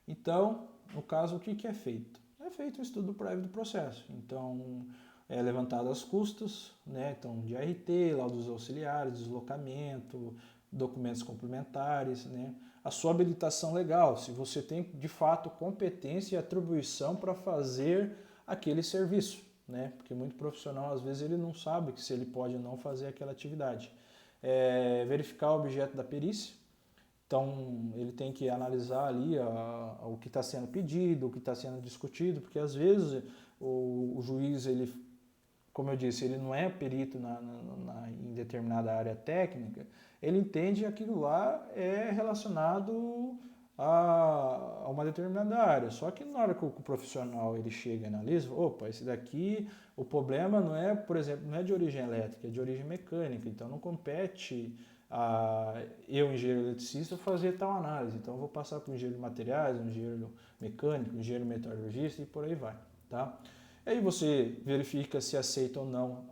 Então, no caso, o que é feito? É feito um estudo prévio do processo. Então, é levantado as custas, né? Então, de RT, laudos auxiliares, deslocamento, documentos complementares, né? A sua habilitação legal, se você tem de fato competência e atribuição para fazer aquele serviço, né? Porque muito profissional, às vezes, ele não sabe se ele pode ou não fazer aquela atividade. Verificar o objeto da perícia. Então, ele tem que analisar ali o que está sendo pedido, o que está sendo discutido, porque às vezes o juiz ele como eu disse, ele não é perito em determinada área técnica, ele entende que aquilo lá é relacionado a uma determinada área. Só que na hora que o profissional ele chega e analisa, opa, esse daqui, o problema não é, por exemplo, não é de origem elétrica, é de origem mecânica, então não compete eu, engenheiro eletricista, fazer tal análise. Então eu vou passar para o engenheiro de materiais, um engenheiro mecânico, um engenheiro metalurgista e por aí vai, tá? Aí você verifica se aceita ou não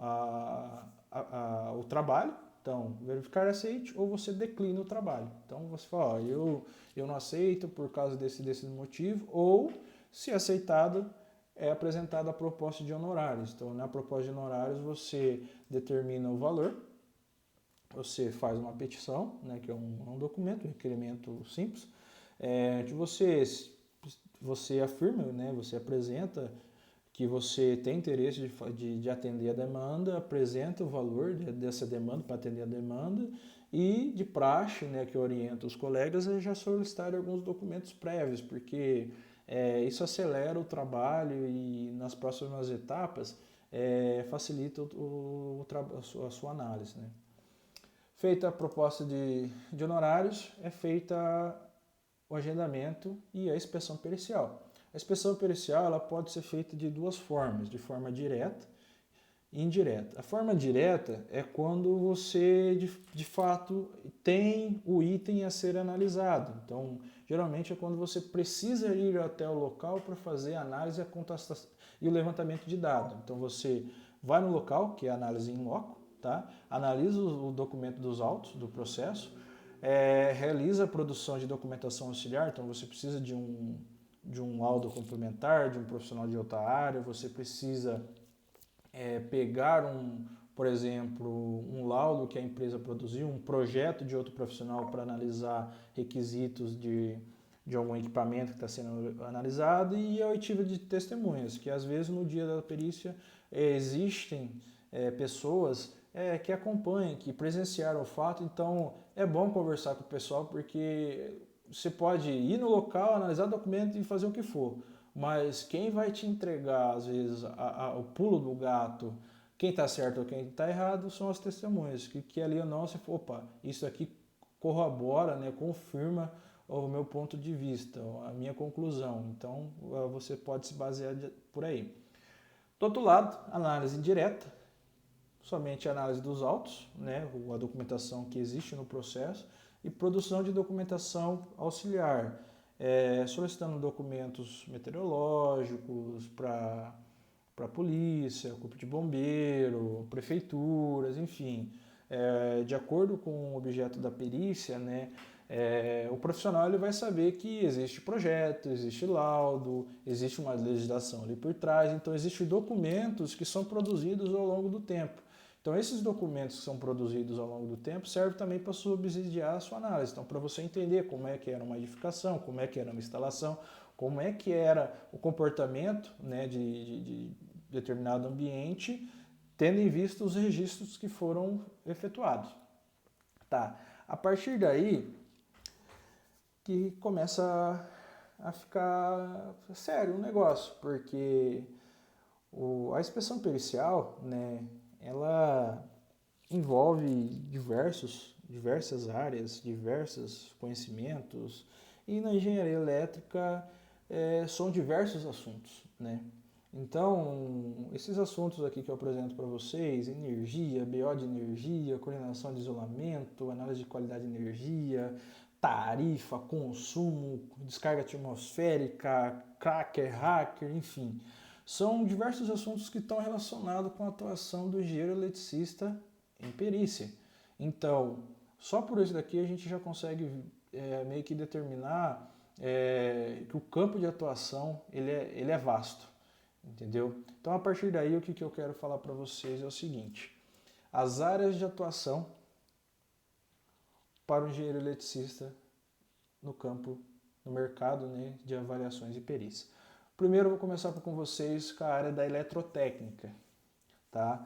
o trabalho. Então, verificar aceite ou você declina o trabalho. Então, você fala, ó, eu não aceito por causa desse motivo, ou, se aceitado, é apresentada a proposta de honorários. Então, na proposta de honorários, você determina o valor, você faz uma petição, né, que é um documento, um requerimento simples, que você afirma, né, você apresenta que você tem interesse de atender a demanda, apresenta o valor dessa demanda para atender a demanda e de praxe, né, que orienta os colegas a já solicitar alguns documentos prévios, porque isso acelera o trabalho e nas próximas etapas facilita a sua análise, né? Feita a proposta de honorários, é feita o agendamento e a inspeção pericial. A inspeção pericial ela pode ser feita de duas formas, de forma direta e indireta. A forma direta é quando você, de fato, tem o item a ser analisado. Então, geralmente é quando você precisa ir até o local para fazer a análise e o levantamento de dados. Então, você vai no local, que é a análise in loco, tá? Analisa o documento dos autos do processo, realiza a produção de documentação auxiliar, então você precisa de um laudo complementar, de um profissional de outra área, você precisa pegar por exemplo, um laudo que a empresa produziu, um projeto de outro profissional para analisar requisitos de algum equipamento que está sendo analisado e a oitiva de testemunhas, que às vezes no dia da perícia existem pessoas que acompanham, que presenciaram o fato, então é bom conversar com o pessoal porque você pode ir no local, analisar o documento e fazer o que for, mas quem vai te entregar, às vezes, o pulo do gato, quem está certo ou quem está errado, são as testemunhas, que ali ou não você fala, opa, isso aqui corrobora, né, confirma o meu ponto de vista, a minha conclusão, então você pode se basear por aí. Do outro lado, análise indireta, somente a análise dos autos, né, a documentação que existe no processo, e produção de documentação auxiliar, solicitando documentos meteorológicos para a polícia, corpo de bombeiro, prefeituras, enfim. De acordo com o objeto da perícia, né, o profissional ele vai saber que existe projeto, existe laudo, existe uma legislação ali por trás, então existem documentos que são produzidos ao longo do tempo. Então, esses documentos que são produzidos ao longo do tempo servem também para subsidiar a sua análise. Então, para você entender como é que era uma edificação, como é que era uma instalação, como é que era o comportamento, né, de determinado ambiente, tendo em vista os registros que foram efetuados. Tá. A partir daí, que começa a ficar sério o negócio, porque a inspeção pericial, né, ela envolve diversas áreas, diversos conhecimentos, e na engenharia elétrica são diversos assuntos, né? Então, esses assuntos aqui que eu apresento para vocês, energia, BO de energia, coordenação de isolamento, análise de qualidade de energia, tarifa, consumo, descarga atmosférica, cracker, hacker, enfim, são diversos assuntos que estão relacionados com a atuação do engenheiro eletricista em perícia. Então, só por isso daqui a gente já consegue meio que determinar que o campo de atuação ele é vasto, entendeu? Então, a partir daí, o que eu quero falar para vocês é o seguinte: as áreas de atuação para o engenheiro eletricista no campo, no mercado, né, de avaliações e perícia. Primeiro eu vou começar com vocês com a área da eletrotécnica, tá?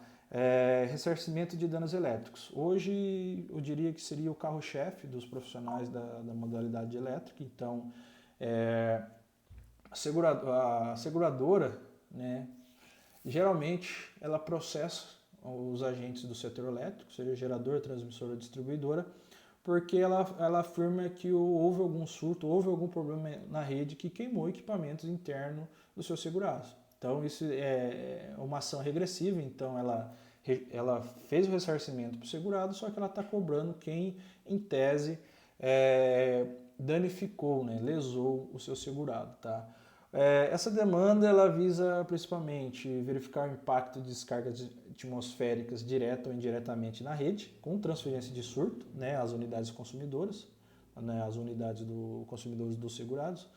Ressarcimento de danos elétricos. Hoje eu diria que seria o carro-chefe dos profissionais da modalidade elétrica. Então, a seguradora, né, geralmente ela processa os agentes do setor elétrico, seja gerador, transmissora ou distribuidora, porque ela afirma que houve algum surto, houve algum problema na rede que queimou equipamentos internos do seu segurado. Então isso é uma ação regressiva, então ela fez o ressarcimento para o segurado, só que ela está cobrando quem, em tese, danificou, né, lesou o seu segurado. Tá? Essa demanda ela visa principalmente verificar o impacto de descargas atmosféricas direta ou indiretamente na rede, com transferência de surto, né, às unidades consumidoras, né, às unidades do consumidores dos segurados,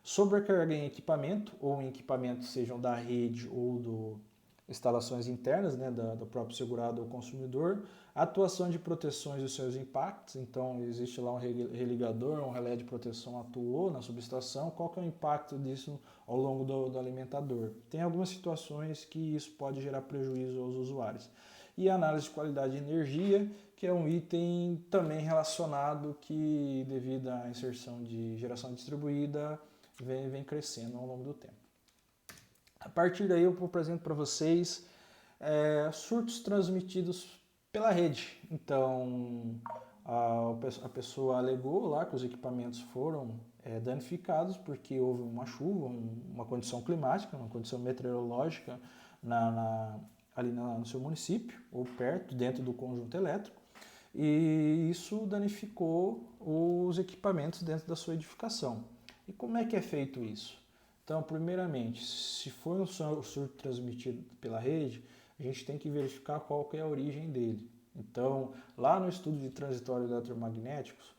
sobrecarga em equipamento, ou em equipamentos sejam da rede ou do instalações internas, né, do próprio segurado ou consumidor, atuação de proteções dos seus impactos, então existe lá um religador, um relé de proteção atuou na subestação, qual que é o impacto disso ao longo do alimentador? Tem algumas situações que isso pode gerar prejuízo aos usuários. E a análise de qualidade de energia, que é um item também relacionado que, devido à inserção de geração distribuída, vem crescendo ao longo do tempo. A partir daí eu apresento para vocês surtos transmitidos pela rede. Então a pessoa alegou lá que os equipamentos foram danificados porque houve uma chuva, uma condição climática, uma condição meteorológica ali no seu município ou perto, dentro do conjunto elétrico, e isso danificou os equipamentos dentro da sua edificação. E como é que é feito isso? Então, primeiramente, se for um surto transmitido pela rede, a gente tem que verificar qual que é a origem dele. Então, lá no estudo de transitórios eletromagnéticos,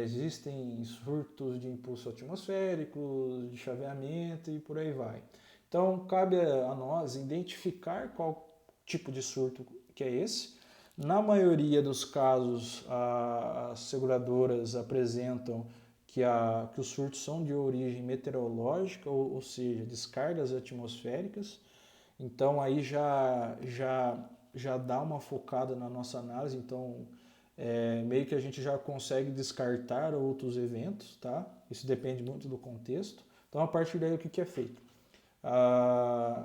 existem surtos de impulso atmosféricos, de chaveamento e por aí vai. Então, cabe a nós identificar qual tipo de surto que é esse. Na maioria dos casos, as seguradoras apresentam que os surtos são de origem meteorológica, ou seja, descargas atmosféricas. Então aí já dá uma focada na nossa análise, então meio que a gente já consegue descartar outros eventos, tá? Isso depende muito do contexto. Então a partir daí o que é feito?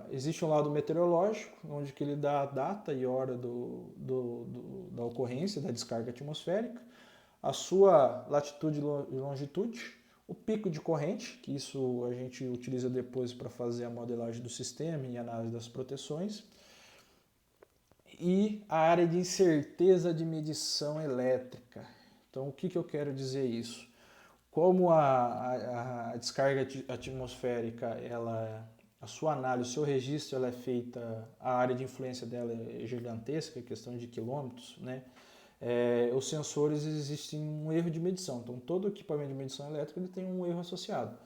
Existe um lado meteorológico, onde que ele dá a data e hora da ocorrência da descarga atmosférica, a sua latitude e longitude, o pico de corrente, que isso a gente utiliza depois para fazer a modelagem do sistema e análise das proteções, e a área de incerteza de medição elétrica. Então, o que eu quero dizer isso? Como a descarga atmosférica, a sua análise, o seu registro, ela é feita, a área de influência dela é gigantesca, questão de quilômetros, né? Os sensores, existem um erro de medição. Então, todo equipamento de medição elétrica ele tem um erro associado.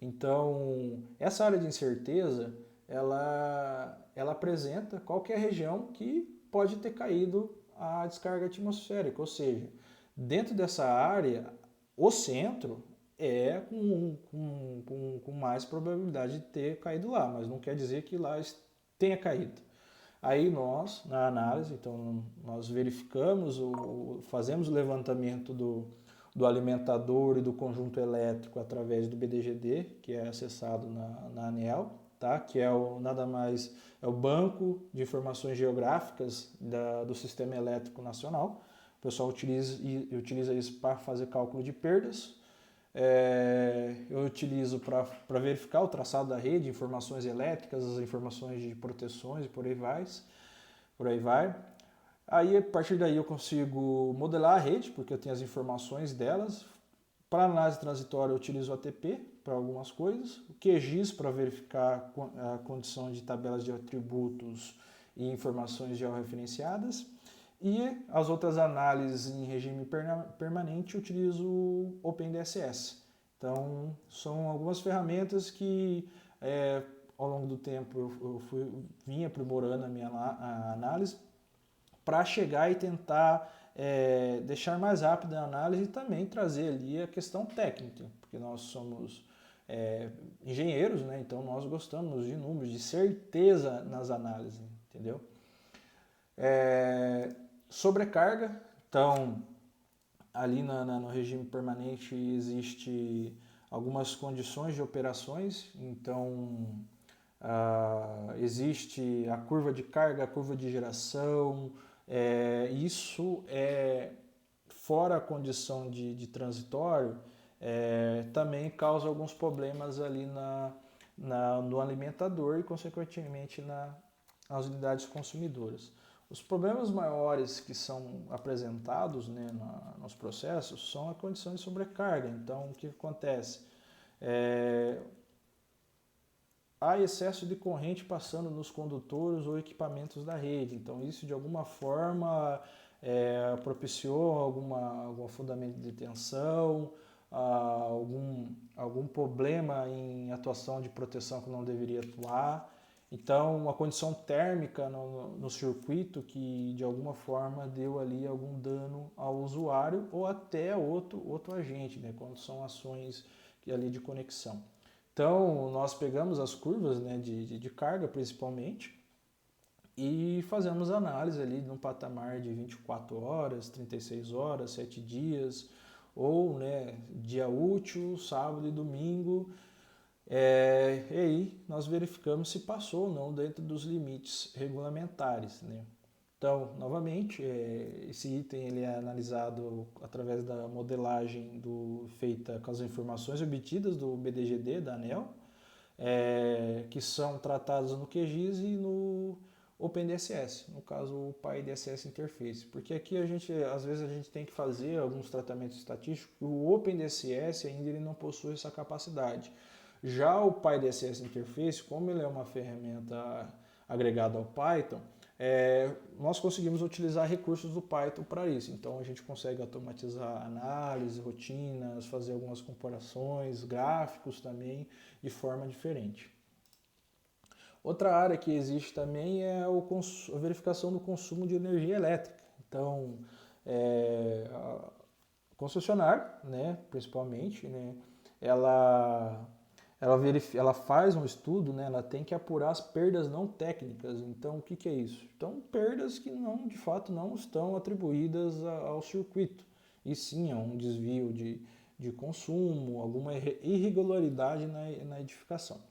Então, essa área de incerteza, ela apresenta qual que é a região que pode ter caído a descarga atmosférica. Ou seja, dentro dessa área, o centro é com mais probabilidade de ter caído lá, mas não quer dizer que lá tenha caído. Aí nós, na análise, então nós verificamos, fazemos o levantamento do alimentador e do conjunto elétrico através do BDGD, que é acessado na ANEEL, tá? Que nada mais é o Banco de Informações Geográficas do Sistema Elétrico Nacional. O pessoal utiliza isso para fazer cálculo de perdas. Eu utilizo para verificar o traçado da rede, informações elétricas, as informações de proteções e por aí vai. Aí, a partir daí, eu consigo modelar a rede, porque eu tenho as informações delas. Para análise transitória, eu utilizo o ATP para algumas coisas, o QGIS para verificar a condição de tabelas de atributos e informações georreferenciadas. E as outras análises em regime permanente, eu utilizo o OpenDSS. Então, são algumas ferramentas que, ao longo do tempo, eu vim aprimorando a análise para chegar e tentar deixar mais rápida a análise e também trazer ali a questão técnica, porque nós somos engenheiros, né? Então nós gostamos de números, de certeza nas análises, entendeu? Sobrecarga, então ali no regime permanente existe algumas condições de operações, então existe a curva de carga, a curva de geração, isso fora a condição de transitório, também causa alguns problemas ali no alimentador e, consequentemente, nas unidades consumidoras. Os problemas maiores que são apresentados, né, nos processos são a condição de sobrecarga. Então, o que acontece? Há excesso de corrente passando nos condutores ou equipamentos da rede. Então, isso de alguma forma propiciou algum afundamento de tensão, algum problema em atuação de proteção que não deveria atuar. Então, uma condição térmica no circuito que de alguma forma deu ali algum dano ao usuário ou até outro agente, né, quando são ações ali de conexão. Então, nós pegamos as curvas, né, de carga principalmente e fazemos análise ali num patamar de 24 horas, 36 horas, 7 dias, ou, né, dia útil, sábado e domingo. E aí nós verificamos se passou ou não dentro dos limites regulamentares, né? Então, novamente, esse item ele é analisado através da modelagem feita com as informações obtidas do BDGD, da ANEEL, que são tratadas no QGIS e no OpenDSS, no caso o PyDSS Interface, porque aqui às vezes a gente tem que fazer alguns tratamentos estatísticos, o OpenDSS ainda ele não possui essa capacidade. Já o PyDSS Interface, como ele é uma ferramenta agregada ao Python, nós conseguimos utilizar recursos do Python para isso. Então a gente consegue automatizar análise, rotinas, fazer algumas comparações, gráficos também de forma diferente. Outra área que existe também é a verificação do consumo de energia elétrica. Então, a concessionária, né, principalmente, né, ela faz um estudo, né, ela tem que apurar as perdas não técnicas. Então, o que é isso? Então, perdas que de fato não estão atribuídas ao circuito, e sim a um desvio de consumo, alguma irregularidade na edificação.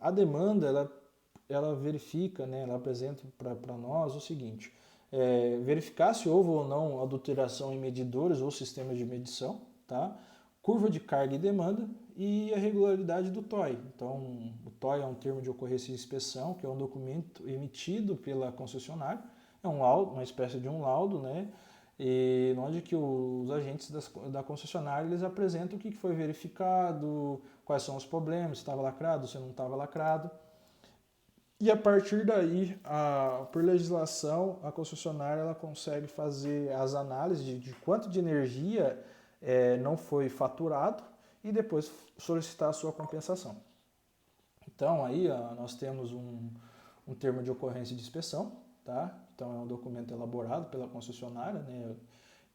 A demanda, ela verifica, né, ela apresenta para nós o seguinte, verificar se houve ou não adulteração em medidores ou sistemas de medição, tá? Curva de carga e demanda e a regularidade do TOI. Então, o TOI é um termo de ocorrência de inspeção, que é um documento emitido pela concessionária, é um laudo, uma espécie de um laudo, né? E onde que os agentes da concessionária eles apresentam o que foi verificado, quais são os problemas, se estava lacrado, se não estava lacrado. E a partir daí, por legislação, a concessionária ela consegue fazer as análises de quanto de energia não foi faturado e depois solicitar a sua compensação. Então aí nós temos um termo de ocorrência de inspeção, tá? Então é um documento elaborado pela concessionária, né?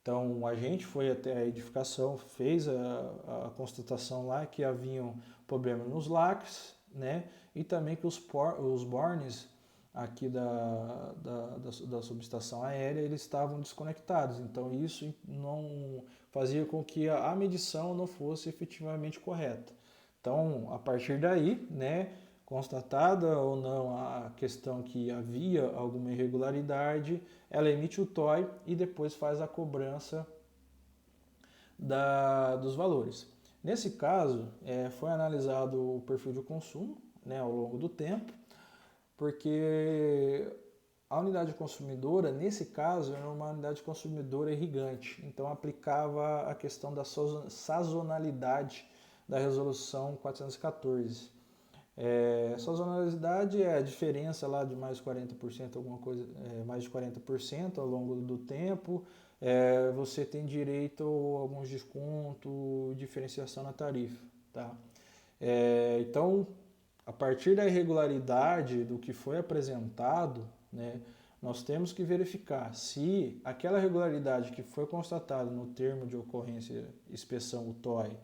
Então o agente foi até a edificação, fez a constatação lá que haviam problema nos lacres, né? E também que os bornes aqui da subestação aérea eles estavam desconectados. Então isso não fazia com que a medição não fosse efetivamente correta. Então a partir daí, né? Constatada ou não a questão que havia alguma irregularidade, ela emite o TOI e depois faz a cobrança dos valores. Nesse caso, foi analisado o perfil de consumo, né, ao longo do tempo, porque a unidade consumidora, nesse caso, era uma unidade consumidora irrigante, então aplicava a questão da sazonalidade da resolução 414. Sazonalidade é a diferença lá de mais 40%, alguma coisa, mais de 40% ao longo do tempo. Você tem direito a alguns descontos, diferenciação na tarifa. Tá? Então, a partir da irregularidade do que foi apresentado, né, nós temos que verificar se aquela irregularidade que foi constatada no termo de ocorrência inspeção, o TOI,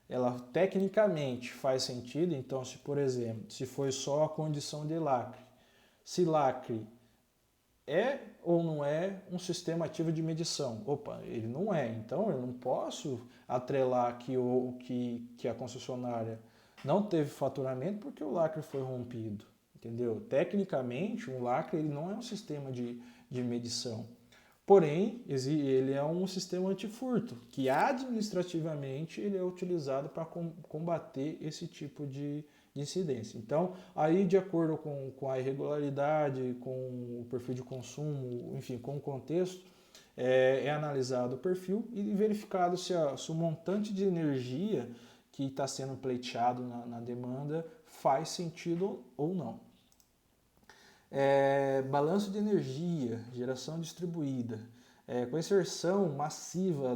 ela tecnicamente faz sentido. Então, se por exemplo, se foi só a condição de lacre, se lacre é ou não é um sistema ativo de medição? Opa, ele não é, então eu não posso atrelar que a concessionária Não teve faturamento porque o lacre foi rompido, entendeu? Tecnicamente, um lacre ele não é um sistema de medição. Porém, ele é um sistema antifurto, que administrativamente ele é utilizado para combater esse tipo de incidência. Então, aí de acordo com a irregularidade, com o perfil de consumo, enfim, com o contexto, é analisado o perfil e verificado se o montante de energia que está sendo pleiteado na demanda faz sentido ou não. Balanço de energia, geração distribuída. Com a inserção massiva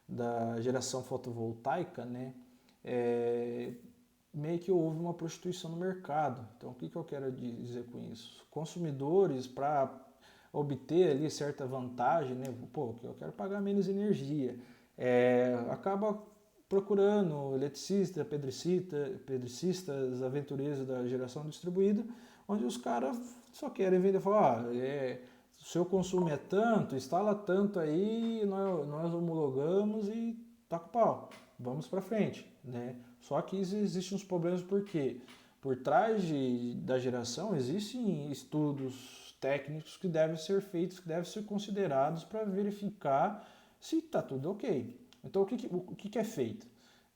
da geração fotovoltaica, né, meio que houve uma prostituição no mercado. Então, o que eu quero dizer com isso? Consumidores, para obter ali certa vantagem, né, pô, eu quero pagar menos energia, acaba procurando eletricistas, pedricistas, aventureiros da geração distribuída, onde os caras só querem vender, falar, o seu consumo é tanto, instala tanto aí, nós homologamos e tá com pau, vamos para frente, né? Só que existem uns problemas porque por trás da geração existem estudos técnicos que devem ser feitos, que devem ser considerados para verificar se está tudo ok. Então o que é feito?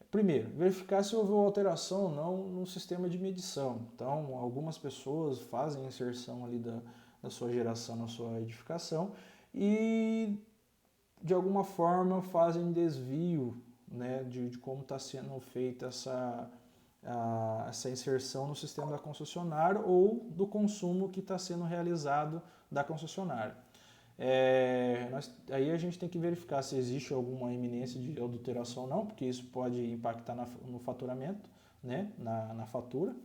Primeiro, verificar se houve alteração ou não no sistema de medição. Então, algumas pessoas fazem a inserção ali da sua geração na sua edificação e, de alguma forma, fazem desvio, né, de como está sendo feita essa inserção no sistema da concessionária ou do consumo que está sendo realizado da concessionária. Aí a gente tem que verificar se existe alguma iminência de adulteração ou não, porque isso pode impactar no faturamento, né, na fatura.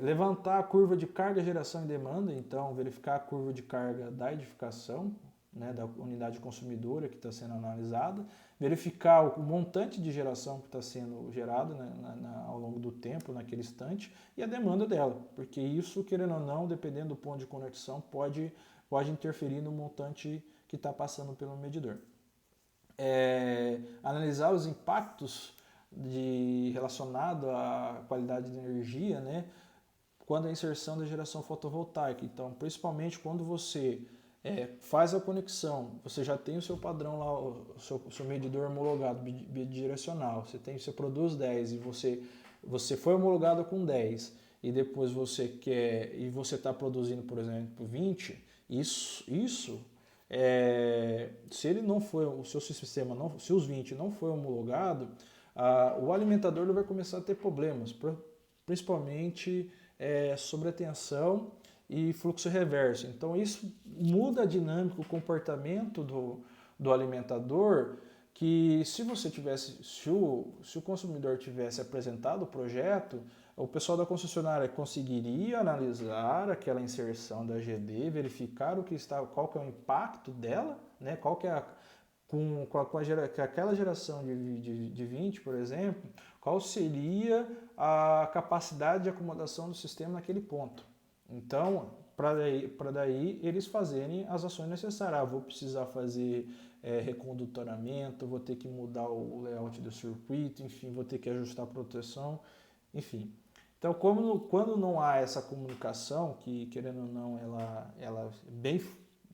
Levantar a curva de carga, geração e demanda, então verificar a curva de carga da edificação, né, da unidade consumidora que está sendo analisada, verificar o montante de geração que está sendo gerado, né, ao longo do tempo, naquele instante, e a demanda dela, porque isso, querendo ou não, dependendo do ponto de conexão, pode interferir no montante que está passando pelo medidor. Analisar os impactos relacionados à qualidade de energia, né, quando a inserção da geração fotovoltaica. Então, principalmente quando você faz a conexão, você já tem o seu padrão lá, o seu medidor homologado bidirecional, você produz 10 e você foi homologado com 10 e depois você está produzindo, por exemplo, 20, se ele não foi, o seu sistema não, se os 20 não foi homologado, o alimentador ele vai começar a ter problemas, principalmente sobre a tensão e fluxo reverso. Então isso muda a dinâmica, o comportamento do alimentador, que se o consumidor tivesse apresentado o projeto, o pessoal da concessionária conseguiria analisar aquela inserção da GD, verificar qual que é o impacto dela, né? Qual que é com aquela geração de 20, por exemplo, qual seria a capacidade de acomodação do sistema naquele ponto. Então, para daí eles fazerem as ações necessárias. Vou precisar fazer recondutoramento, vou ter que mudar o layout do circuito, enfim, vou ter que ajustar a proteção, enfim. Então, quando não há essa comunicação, que querendo ou não, ela é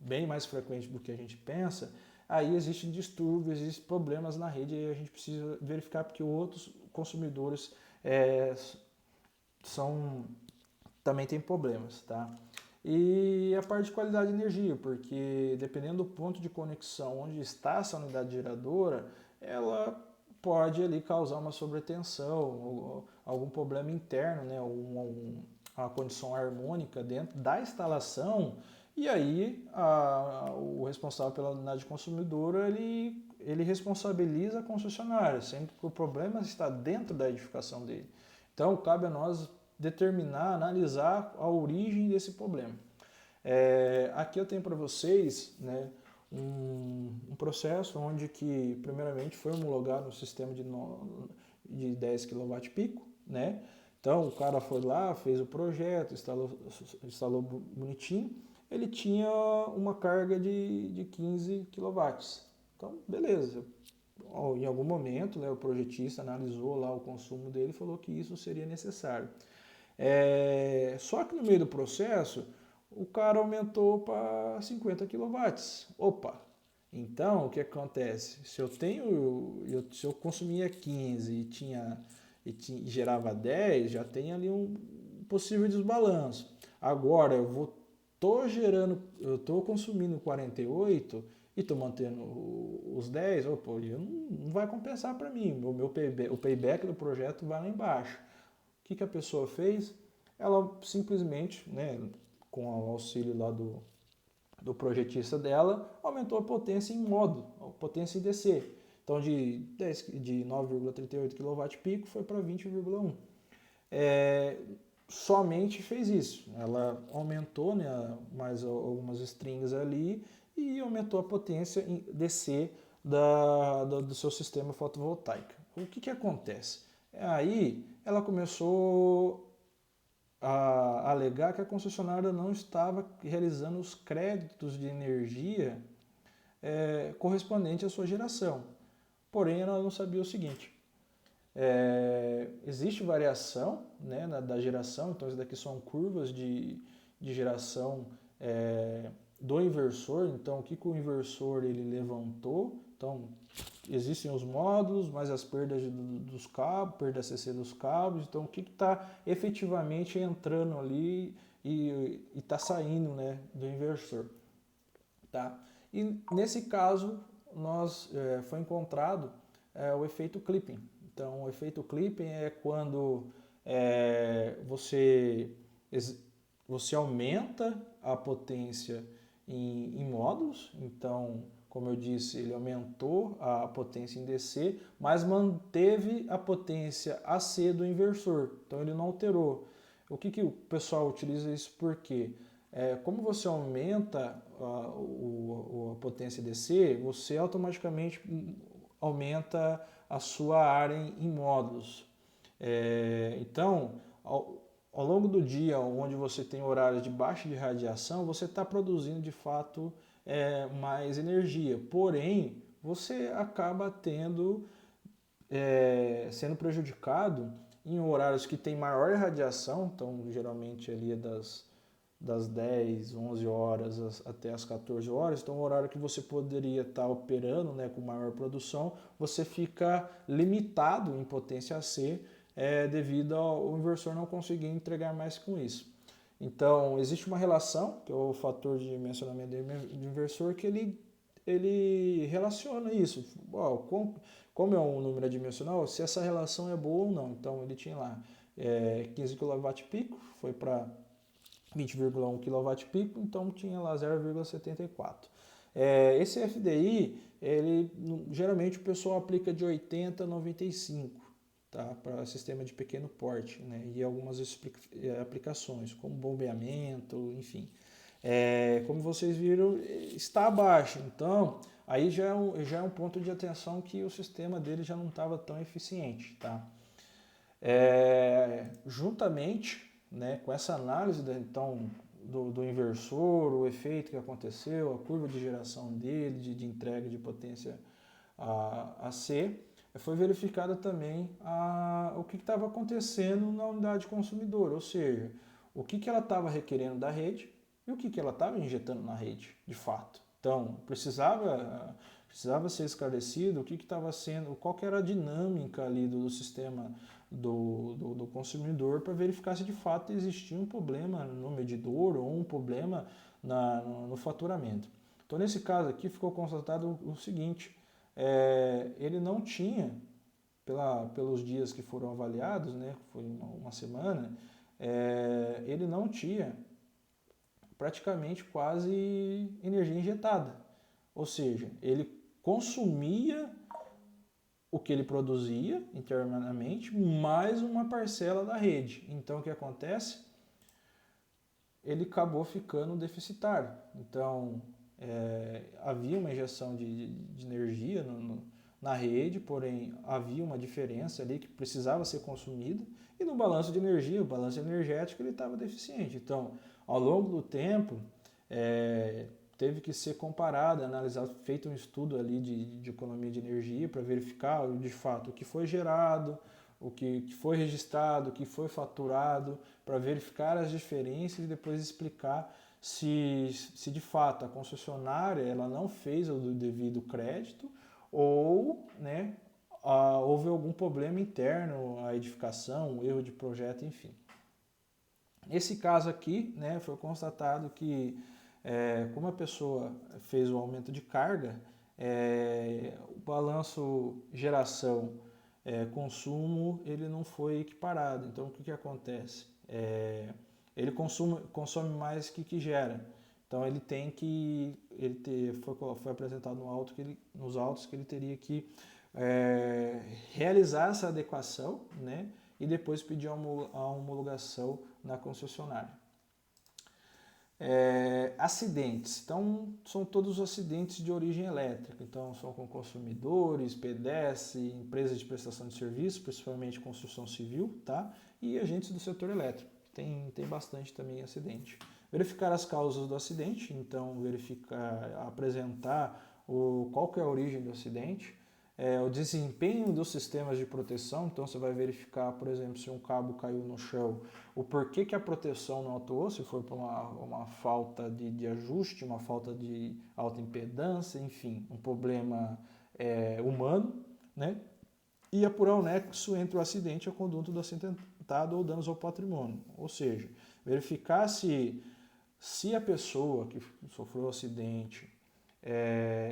bem mais frequente do que a gente pensa, aí existem distúrbios, existem problemas na rede e a gente precisa verificar porque outros consumidores também têm problemas, tá? E a parte de qualidade de energia, porque dependendo do ponto de conexão onde está essa unidade geradora, ela pode ali causar uma sobretensão, ou algum problema interno, né? Uma condição harmônica dentro da instalação, e aí o responsável pela unidade consumidora ele responsabiliza a concessionária, sendo que o problema está dentro da edificação dele. Então cabe a nós determinar, analisar a origem desse problema. Aqui eu tenho para vocês, né, um processo onde que primeiramente foi homologado um sistema de 10 kWp, né? Então o cara foi lá, fez o projeto, instalou bonitinho, ele tinha uma carga de 15 kW. Então beleza, em algum momento, né, o projetista analisou lá o consumo dele e falou que isso seria necessário. Só que no meio do processo, o cara aumentou para 50 quilowatts. Opa! Então, o que acontece? Se eu consumia 15 e gerava 10, já tem ali um possível desbalanço. Agora, eu estou consumindo 48 e estou mantendo os 10, opa, não vai compensar para mim. O payback do projeto vai lá embaixo. O que a pessoa fez? Ela simplesmente, né, com o auxílio lá do projetista dela, aumentou a potência em módulo, a potência em DC. Então de 9,38 kWp foi para 20,1. Somente fez isso. Ela aumentou, né, mais algumas strings ali e aumentou a potência em DC do seu sistema fotovoltaico. O que acontece? Aí ela começou a alegar que a concessionária não estava realizando os créditos de energia correspondente à sua geração. Porém, ela não sabia o seguinte: existe variação, né, da geração, então isso daqui são curvas de geração do inversor. Então, o que o inversor ele levantou? Então, existem os módulos, mais as perdas dos cabos, perda CC dos cabos. Então, o que está efetivamente entrando ali e está saindo, né, do inversor. Tá? E nesse caso, foi encontrado o efeito clipping. Então, o efeito clipping é quando você aumenta a potência em módulos. Então, como eu disse, ele aumentou a potência em DC, mas manteve a potência AC do inversor. Então, ele não alterou. O que o pessoal utiliza isso por quê? Como você aumenta a potência DC, você automaticamente aumenta a sua área em módulos. Então, ao longo do dia, onde você tem horários de baixa de radiação, você está produzindo de fato mais energia. Porém, você acaba sendo prejudicado em horários que tem maior radiação. Então, geralmente ali é das 10, 11 horas até as 14 horas, então o horário que você poderia estar operando, né, com maior produção, você fica limitado em potência AC devido ao inversor não conseguir entregar mais com isso. Então, existe uma relação, que é o fator de dimensionamento do inversor, que ele relaciona isso. Como é um número adimensional, se essa relação é boa ou não. Então, ele tinha lá 15 kWp, foi para 20,1 kWp, então tinha lá 0,74. Esse FDI, geralmente o pessoal aplica de 80 a 95, tá? Para sistema de pequeno porte, né? E algumas aplicações, como bombeamento, enfim. Como vocês viram, está abaixo, então aí já é um ponto de atenção que o sistema dele já não estava tão eficiente, tá? Juntamente, né, com essa análise do inversor, o efeito que aconteceu, a curva de geração dele, de entrega de potência a C, foi verificada também o que estava acontecendo na unidade consumidora, ou seja, o que ela estava requerendo da rede e o que ela estava injetando na rede, de fato. Então, precisava ser esclarecido o que estava sendo, qual que era a dinâmica ali do sistema do consumidor, para verificar se de fato existia um problema no medidor ou um problema no faturamento. Então, nesse caso aqui, ficou constatado o seguinte: ele não tinha, pelos dias que foram avaliados, né, foi uma semana, ele não tinha praticamente quase energia injetada. Ou seja, ele consumia o que ele produzia internamente, mais uma parcela da rede. Então, o que acontece? Ele acabou ficando deficitário. Então, havia uma injeção de energia na rede, porém havia uma diferença ali que precisava ser consumida, e no balanço de energia, o balanço energético, ele estava deficiente. Então, ao longo do tempo, teve que ser comparada, analisado, feito um estudo ali de economia de energia para verificar de fato o que foi gerado, o que foi registrado, o que foi faturado, para verificar as diferenças e depois explicar se de fato a concessionária ela não fez o devido crédito ou, né, houve algum problema interno à edificação, um erro de projeto, enfim. Nesse caso aqui, né, foi constatado que, como a pessoa fez o aumento de carga, o balanço geração consumo ele não foi equiparado. Então, o que acontece? Ele consome mais que gera. Então, ele tem que, foi apresentado nos autos que ele teria que realizar essa adequação, né, e depois pedir a homologação na concessionária. Acidentes. Então, são todos os acidentes de origem elétrica. Então, são com consumidores, pedestres, empresas de prestação de serviço, principalmente construção civil, tá? E agentes do setor elétrico. Tem bastante também acidente. Verificar as causas do acidente. Então, apresentar qual que é a origem do acidente. O desempenho dos sistemas de proteção, então você vai verificar, por exemplo, se um cabo caiu no chão, o porquê que a proteção não atuou, se foi por uma falta de ajuste, uma falta de alta impedância, enfim, um problema humano, né? E apurar o nexo entre o acidente e a conduta do acidentado ou danos ao patrimônio, ou seja, verificar se a pessoa que sofreu o acidente,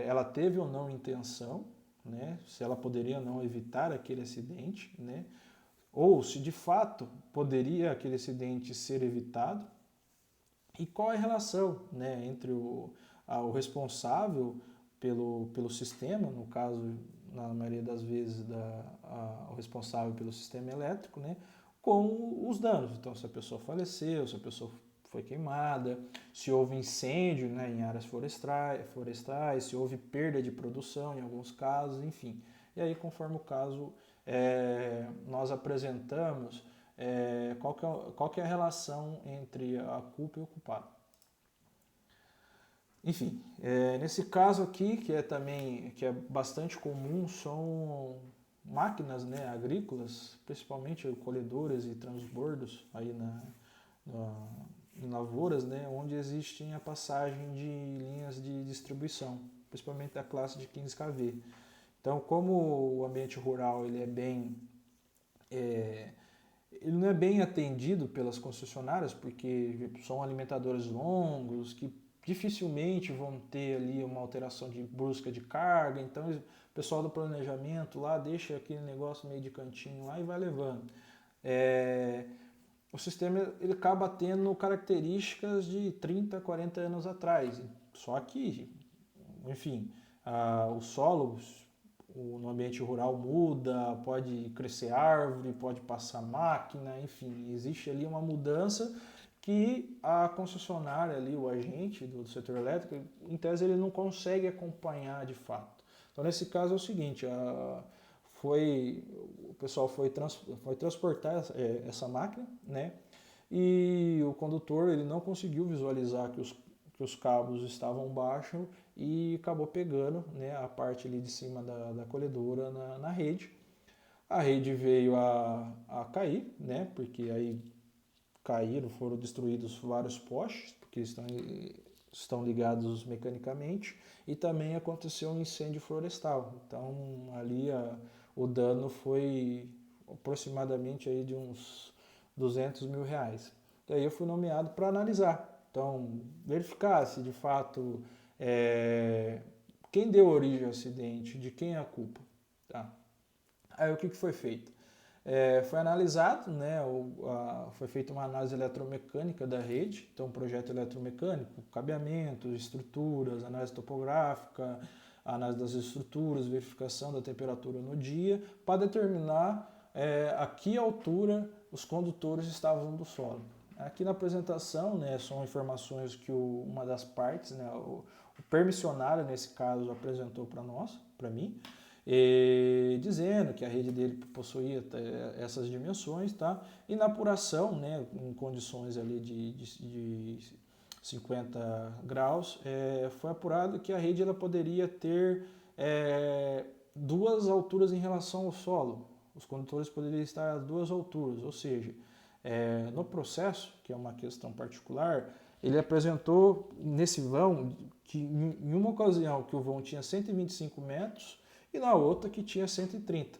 ela teve ou não intenção, né, se ela poderia ou não evitar aquele acidente, né, ou se de fato poderia aquele acidente ser evitado, e qual é a relação, né, entre o responsável pelo sistema, no caso, na maioria das vezes, o responsável pelo sistema elétrico, né, com os danos. Então, se a pessoa faleceu, se a pessoa foi queimada, se houve incêndio, né, em áreas florestais, se houve perda de produção em alguns casos, enfim. E aí, conforme o caso, nós apresentamos qual que é a relação entre a culpa e o culpado. Enfim, nesse caso aqui, que é bastante comum, são máquinas, né, agrícolas, principalmente colhedoras e transbordos aí em lavouras, né, onde existem a passagem de linhas de distribuição, principalmente da classe de 15 kV. Então, como o ambiente rural ele não é bem atendido pelas concessionárias, porque são alimentadores longos, que dificilmente vão ter ali uma alteração de brusca de carga, então o pessoal do planejamento lá deixa aquele negócio meio de cantinho lá e vai levando. O sistema ele acaba tendo características de 30, 40 anos atrás. Só que, enfim, o solo no ambiente rural muda, pode crescer árvore, pode passar máquina, enfim, existe ali uma mudança que a concessionária ali, o agente do setor elétrico, em tese ele não consegue acompanhar de fato. Então nesse caso é o seguinte, o pessoal foi transportar essa máquina, né? E o condutor ele não conseguiu visualizar que os cabos estavam baixos e acabou pegando, né, a parte ali de cima da colhedora na rede. A rede veio a cair, né, porque aí foram destruídos vários postes, porque estão ligados mecanicamente, e também aconteceu um incêndio florestal. Então ali o dano foi aproximadamente aí de uns R$200 mil. E aí eu fui nomeado para analisar. Então, verificar se de fato quem deu origem ao acidente, de quem é a culpa. Tá? Aí o que foi feito? Foi analisado, né, foi feita uma análise eletromecânica da rede, então um projeto eletromecânico, cabeamento, estruturas, análise topográfica, análise das estruturas, verificação da temperatura no dia, para determinar a que altura os condutores estavam do solo. Aqui na apresentação, né, são informações que uma das partes, né, o permissionário nesse caso apresentou para mim, dizendo que a rede dele possuía essas dimensões, tá? E na apuração, né, em condições ali de 50 graus, foi apurado que a rede ela poderia ter duas alturas em relação ao solo. Os condutores poderiam estar a duas alturas, ou seja, no processo, que é uma questão particular, ele apresentou nesse vão que em uma ocasião que o vão tinha 125 metros e na outra que tinha 130.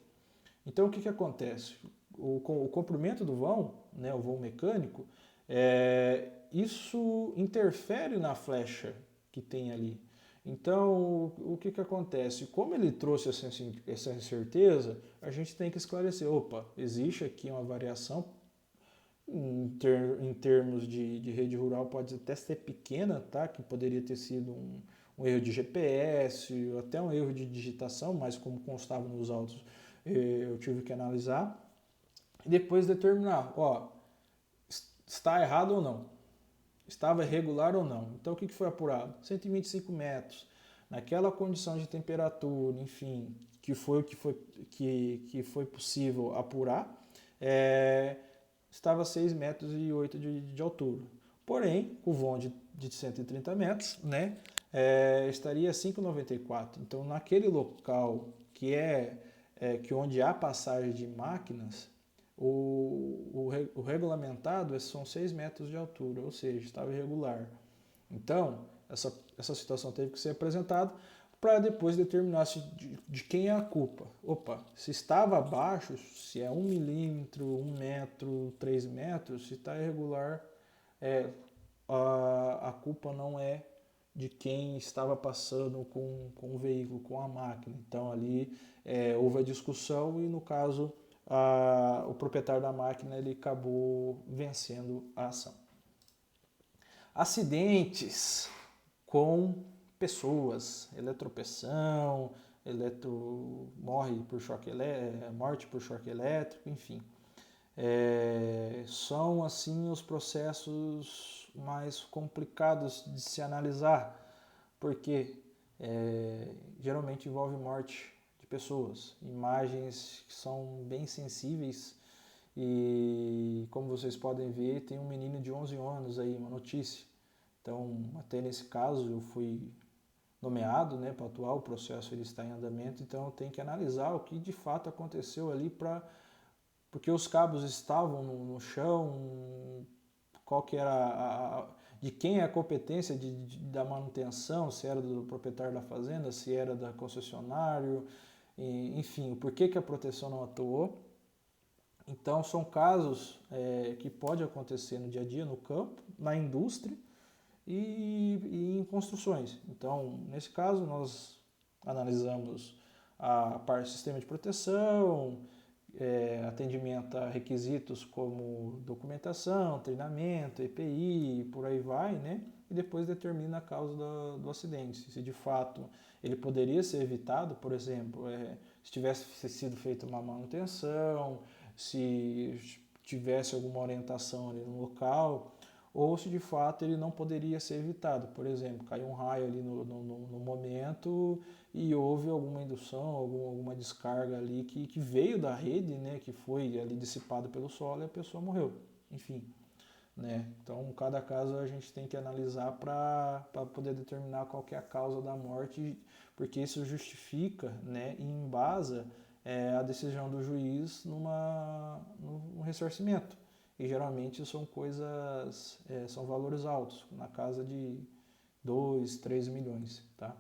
Então o que acontece? O comprimento do vão, né, o vão mecânico, isso interfere na flecha que tem ali. Então, o que acontece? Como ele trouxe essa incerteza, a gente tem que esclarecer, opa, existe aqui uma variação, em termos de rede rural pode até ser pequena, tá? Que poderia ter sido um erro de GPS, até um erro de digitação, mas como constava nos autos, eu tive que analisar e depois determinar, ó, está errado ou não, estava irregular ou não. Então o que foi apurado? 125 metros, naquela condição de temperatura, enfim, que foi possível apurar, estava 6 metros e 8 de altura. Porém, o vão de 130 metros, né, estaria 5,94. Então, naquele local que onde há passagem de máquinas, o regulamentado são 6 metros de altura, ou seja, estava irregular. Então, essa situação teve que ser apresentada para depois determinar de quem é a culpa. Opa, se estava abaixo, se é 1 milímetro, 1 metro, 3 metros, se está irregular, a culpa não é de quem estava passando com o veículo, com a máquina. Então ali houve a discussão e no caso o proprietário da máquina ele acabou vencendo a ação. Acidentes com pessoas, eletropressão, morte por choque elétrico, enfim. São assim os processos mais complicados de se analisar, porque geralmente envolve morte de pessoas, imagens que são bem sensíveis e como vocês podem ver tem um menino de 11 anos aí, uma notícia. Então até nesse caso eu fui nomeado, né, para atuar, o processo ele está em andamento, então eu tenho que analisar o que de fato aconteceu ali porque os cabos estavam no chão, qual que era de quem é a competência da manutenção, se era do proprietário da fazenda, se era da concessionário, enfim, por que a proteção não atuou. Então são casos que pode acontecer no dia a dia, no campo, na indústria e em construções. Então, nesse caso, nós analisamos a parte do sistema de proteção, atendimento a requisitos como documentação, treinamento, EPI, por aí vai, né? E depois determina a causa do acidente. Se de fato ele poderia ser evitado, por exemplo, se tivesse sido feita uma manutenção, se tivesse alguma orientação ali no local, ou se de fato ele não poderia ser evitado. Por exemplo, caiu um raio ali no momento e houve alguma indução, alguma descarga ali que veio da rede, né, que foi ali dissipado pelo solo e a pessoa morreu. Enfim, né? Então, cada caso a gente tem que analisar para poder determinar qual que é a causa da morte, porque isso justifica, né, e embasa a decisão do juiz num ressarcimento. E geralmente são valores altos, na casa de 2, 3 milhões. Tá?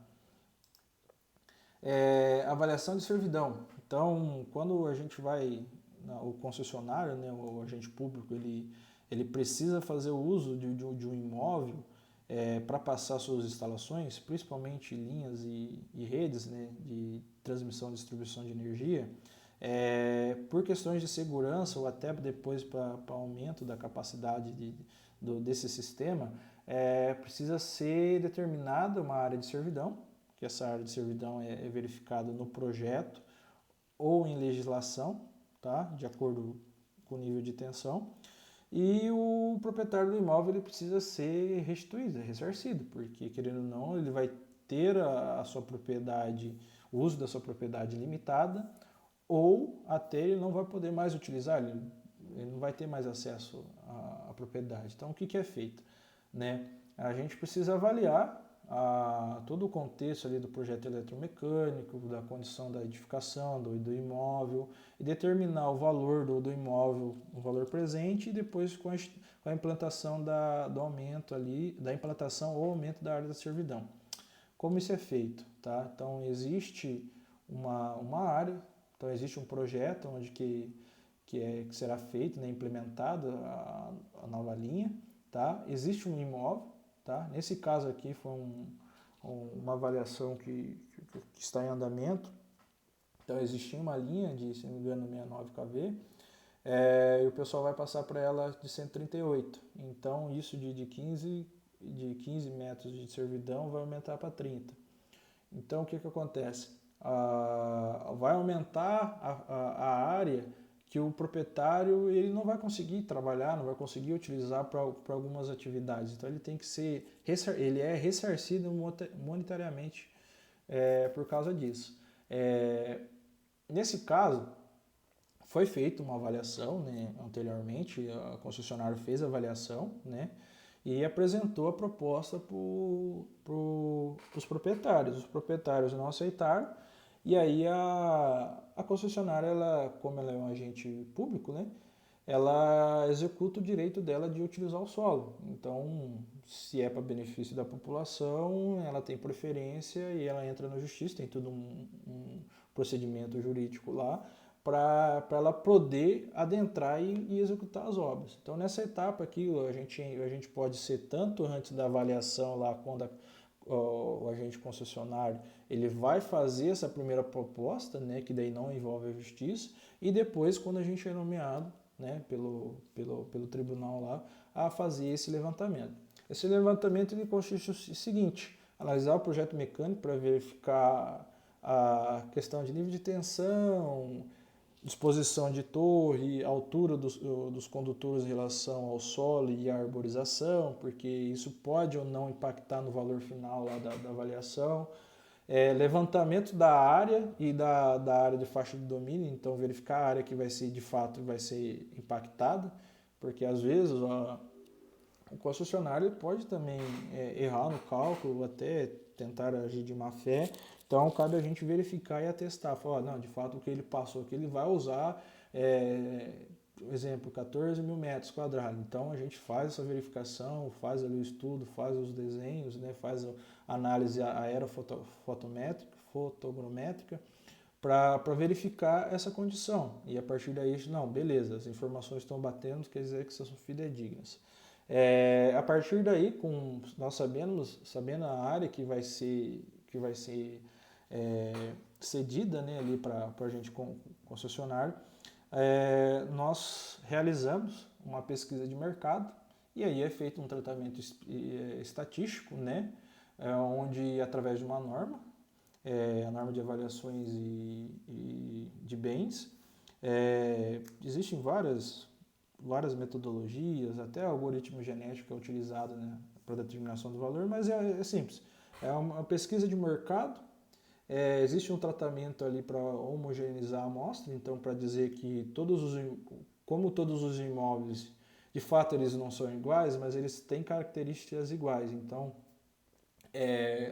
Avaliação de servidão. Então, quando a gente vai, o concessionário, né, o agente público, ele precisa fazer o uso de um imóvel para passar suas instalações, principalmente linhas e redes, né, de transmissão e distribuição de energia, por questões de segurança ou até depois para aumento da capacidade desse sistema, precisa ser determinada uma área de servidão, que essa área de servidão é verificada no projeto ou em legislação, tá? De acordo com o nível de tensão, e o proprietário do imóvel ele precisa ser restituído, ressarcido, porque querendo ou não ele vai ter a sua propriedade, o uso da sua propriedade limitada, ou até ele não vai poder mais utilizar, ele não vai ter mais acesso à propriedade. Então, o que é feito? Né? a gente precisa avaliar todo o contexto ali do projeto eletromecânico, da condição da edificação, do imóvel, e determinar o valor do imóvel, o valor presente, e depois com a implantação do aumento ali, da implantação ou aumento da área da servidão. Como isso é feito? Tá? Então existe uma área, então existe um projeto onde que será feito, né, implementada a nova linha, tá? Existe um imóvel, tá? Nesse caso aqui foi uma avaliação que está em andamento, então existia uma linha de, se não me engano, 69 kV, e o pessoal vai passar para ela de 138, então isso de 15 metros de servidão vai aumentar para 30. Então o que acontece? Vai aumentar a área que o proprietário ele não vai conseguir trabalhar, não vai conseguir utilizar para algumas atividades. Então ele tem que ele é ressarcido monetariamente por causa disso. Nesse caso, foi feita uma avaliação, né, anteriormente, a concessionária fez a avaliação, né, e apresentou a proposta para os proprietários. Os proprietários não aceitaram, e aí a concessionária, como ela é um agente público, né, ela executa o direito dela de utilizar o solo. Então, se é para benefício da população, ela tem preferência e ela entra na justiça, tem todo um procedimento jurídico lá, para ela poder adentrar e executar as obras. Então, nessa etapa aqui, a gente pode ser tanto antes da avaliação lá, quando o agente concessionário ele vai fazer essa primeira proposta, né, que daí não envolve a justiça, e depois, quando a gente é nomeado, né, pelo tribunal lá, a fazer esse levantamento. Esse levantamento ele consiste no seguinte: analisar o projeto mecânico para verificar a questão de nível de tensão, disposição de torre, altura dos condutores em relação ao solo e à arborização, porque isso pode ou não impactar no valor final lá da avaliação. Levantamento da área e da área de faixa de domínio, então verificar a área que vai ser de fato vai ser impactada, porque às vezes o concessionário pode também errar no cálculo, até tentar agir de má fé. Então cabe a gente verificar e atestar, falar, não, de fato o que ele passou aqui ele vai usar, exemplo, 14 mil metros quadrados. Então a gente faz essa verificação, faz ali o estudo, faz os desenhos, né, faz a análise aerofotogramétrica para verificar essa condição. E a partir daí, não, beleza, as informações estão batendo, quer dizer que são fidedignas. A partir daí, nós sabendo a área que vai ser cedida, né, ali para a gente concessionário, nós realizamos uma pesquisa de mercado e aí é feito um tratamento estatístico, né, onde através de uma norma, a norma de avaliações e de bens, existem várias metodologias, até algoritmo genético é utilizado, né, para determinação do valor, mas é simples. É uma pesquisa de mercado, existe um tratamento ali para homogeneizar a amostra, então para dizer que como todos os imóveis, de fato eles não são iguais, mas eles têm características iguais, então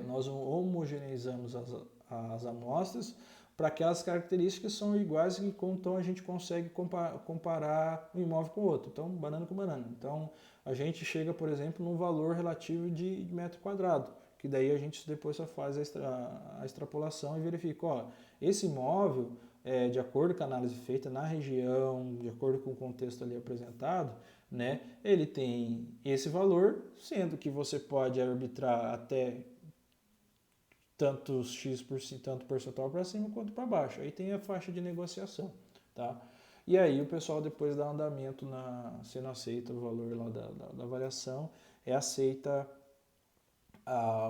nós homogeneizamos as amostras para aquelas características que são iguais e então a gente consegue comparar um imóvel com o outro, então banana com banana. Então a gente chega, por exemplo, num valor relativo de metro quadrado, que daí a gente depois só faz a extrapolação e verifica, ó, esse imóvel, de acordo com a análise feita na região, de acordo com o contexto ali apresentado, né, ele tem esse valor, sendo que você pode arbitrar até tanto tanto percentual para cima quanto para baixo. Aí tem a faixa de negociação, tá? E aí o pessoal depois dá andamento sendo aceita o valor lá da avaliação, aceita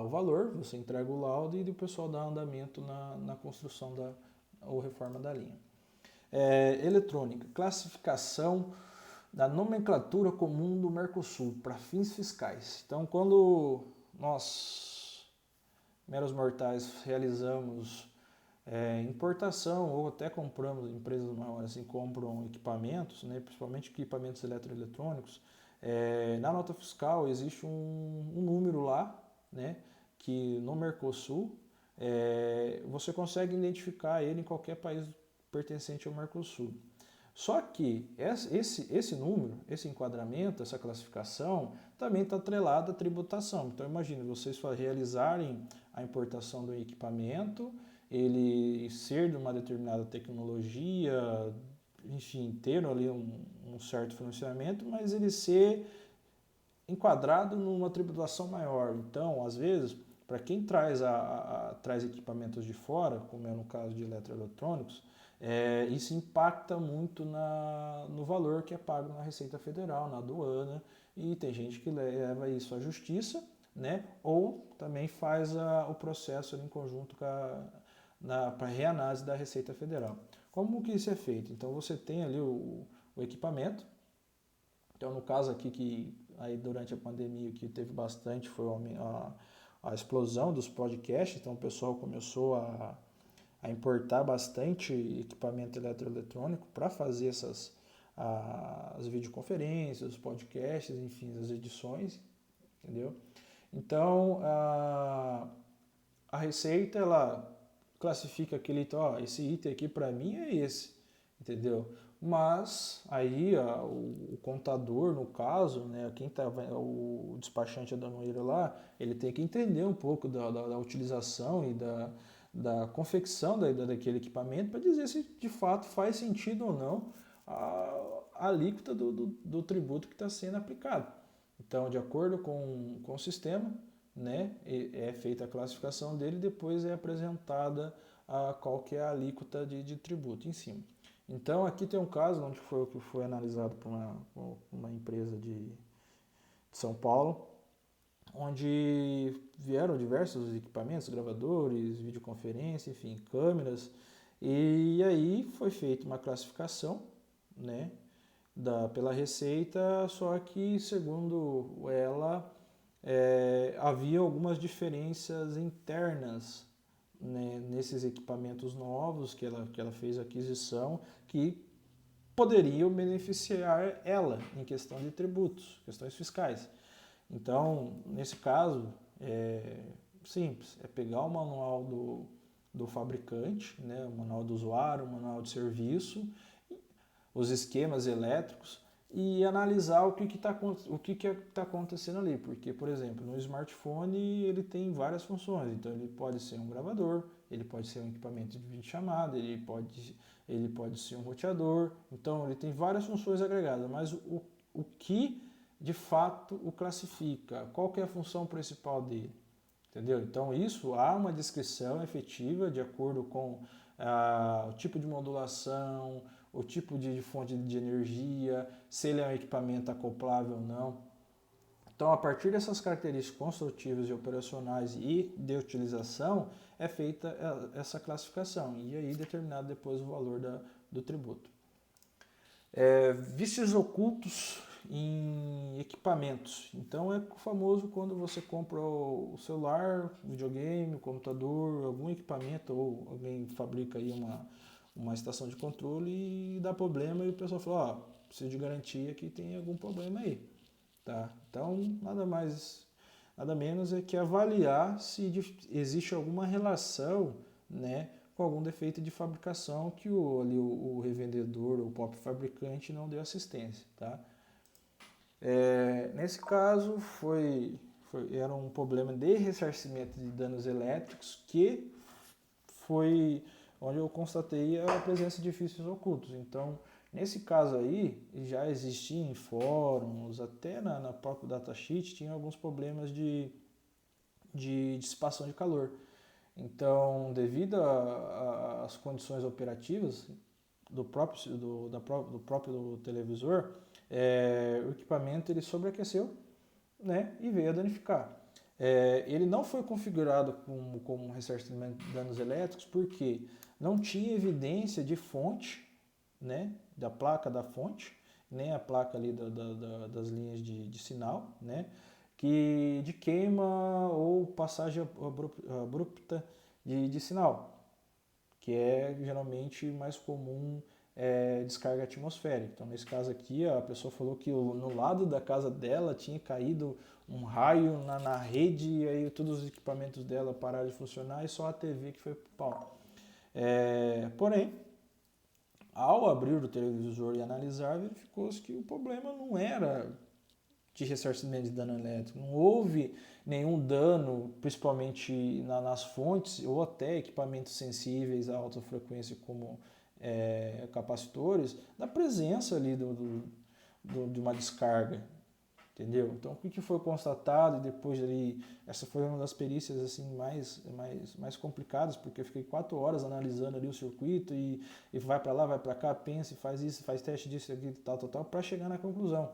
o valor, você entrega o laudo e o pessoal dá andamento na construção ou reforma da linha. Eletrônica, classificação da nomenclatura comum do Mercosul para fins fiscais. Então, quando nós, meros mortais, realizamos importação ou até compramos, empresas maiores assim, compram equipamentos, né, principalmente equipamentos eletroeletrônicos, Na nota fiscal existe um número lá, né, que no Mercosul você consegue identificar ele em qualquer país pertencente ao Mercosul. Só que esse número, esse enquadramento, essa classificação, também está atrelado à tributação. Então imagine vocês realizarem a importação do equipamento, ele ser de uma determinada tecnologia, enfim, ter ali um certo funcionamento, mas ele ser enquadrado numa tributação maior. Então, às vezes, para quem traz equipamentos de fora, como é no caso de eletroeletrônicos, isso impacta muito no valor que é pago na Receita Federal, na aduana, e tem gente que leva isso à justiça, né? Ou também faz o processo em conjunto para reanálise da Receita Federal. Como que isso é feito? Então você tem ali o equipamento. Então no caso aqui que aí durante a pandemia que teve bastante foi a explosão dos podcasts, então o pessoal começou a importar bastante equipamento eletroeletrônico para fazer as videoconferências, os podcasts, enfim, as edições, entendeu? Então a Receita ela classifica aquele item, ó, esse item aqui para mim é esse, entendeu? Mas aí o contador, no caso, né, quem tá, o despachante aduaneiro lá, ele tem que entender um pouco da utilização e da confecção daquele equipamento para dizer se de fato faz sentido ou não a alíquota do tributo que está sendo aplicado. Então, de acordo com o sistema, né, é feita a classificação dele e depois é apresentada qual que é a alíquota de tributo em cima. Então, aqui tem um caso onde foi analisado por uma empresa de São Paulo, onde vieram diversos equipamentos, gravadores, videoconferência, enfim, câmeras, e aí foi feita uma classificação, né, pela Receita, só que, segundo ela, havia algumas diferenças internas, né, nesses equipamentos novos que ela fez a aquisição, que poderiam beneficiar ela em questão de tributos, questões fiscais. Então, nesse caso, é simples, é pegar o manual do fabricante, né, o manual do usuário, o manual de serviço, os esquemas elétricos e analisar o que está acontecendo ali. Porque, por exemplo, no smartphone ele tem várias funções. Então ele pode ser um gravador, ele pode ser um equipamento de videochamada, ele pode ser um roteador. Então ele tem várias funções agregadas, mas o que de fato o classifica, qual que é a função principal dele? Entendeu? Então isso há uma descrição efetiva de acordo com o tipo de modulação, o tipo de fonte de energia, se ele é um equipamento acoplável ou não. Então, a partir dessas características construtivas e operacionais e de utilização, é feita essa classificação e aí determinado depois o valor do tributo. Vícios ocultos em equipamentos. Então é famoso quando você compra o celular, videogame, o computador, algum equipamento ou alguém fabrica aí uma estação de controle e dá problema e o pessoal fala, ó, preciso de garantia que tem algum problema aí. Tá? Então nada menos é que avaliar se existe alguma relação, né, com algum defeito de fabricação que o revendedor ou o próprio fabricante não deu assistência. Tá? Nesse caso era um problema de ressarcimento de danos elétricos que foi onde eu constatei a presença de vícios ocultos. Então, nesse caso aí, já existia em fóruns, até na própria datasheet, tinha alguns problemas de dissipação de calor. Então, devido às condições operativas do próprio televisor, o equipamento ele sobreaqueceu, né, e veio a danificar. Ele não foi configurado como ressarcimento de danos elétricos porque não tinha evidência de fonte, né, da placa da fonte, nem a placa ali das linhas de sinal, né, de queima ou passagem abrupta de sinal, que é geralmente mais comum descarga atmosférica. Então, nesse caso aqui, a pessoa falou que no lado da casa dela tinha caído um raio na rede e aí todos os equipamentos dela pararam de funcionar e só a TV que foi pro pau. Porém, ao abrir o televisor e analisar, verificou-se que o problema não era de ressarcimento de dano elétrico. Não houve nenhum dano, principalmente nas fontes ou até equipamentos sensíveis a alta frequência como capacitores, da presença ali de uma descarga, entendeu? Então, o que foi constatado e depois ali, essa foi uma das perícias assim mais complicadas, porque eu fiquei 4 horas analisando ali o circuito e vai para lá, vai para cá, pensa e faz isso, faz teste disso, aqui, tal, para chegar na conclusão,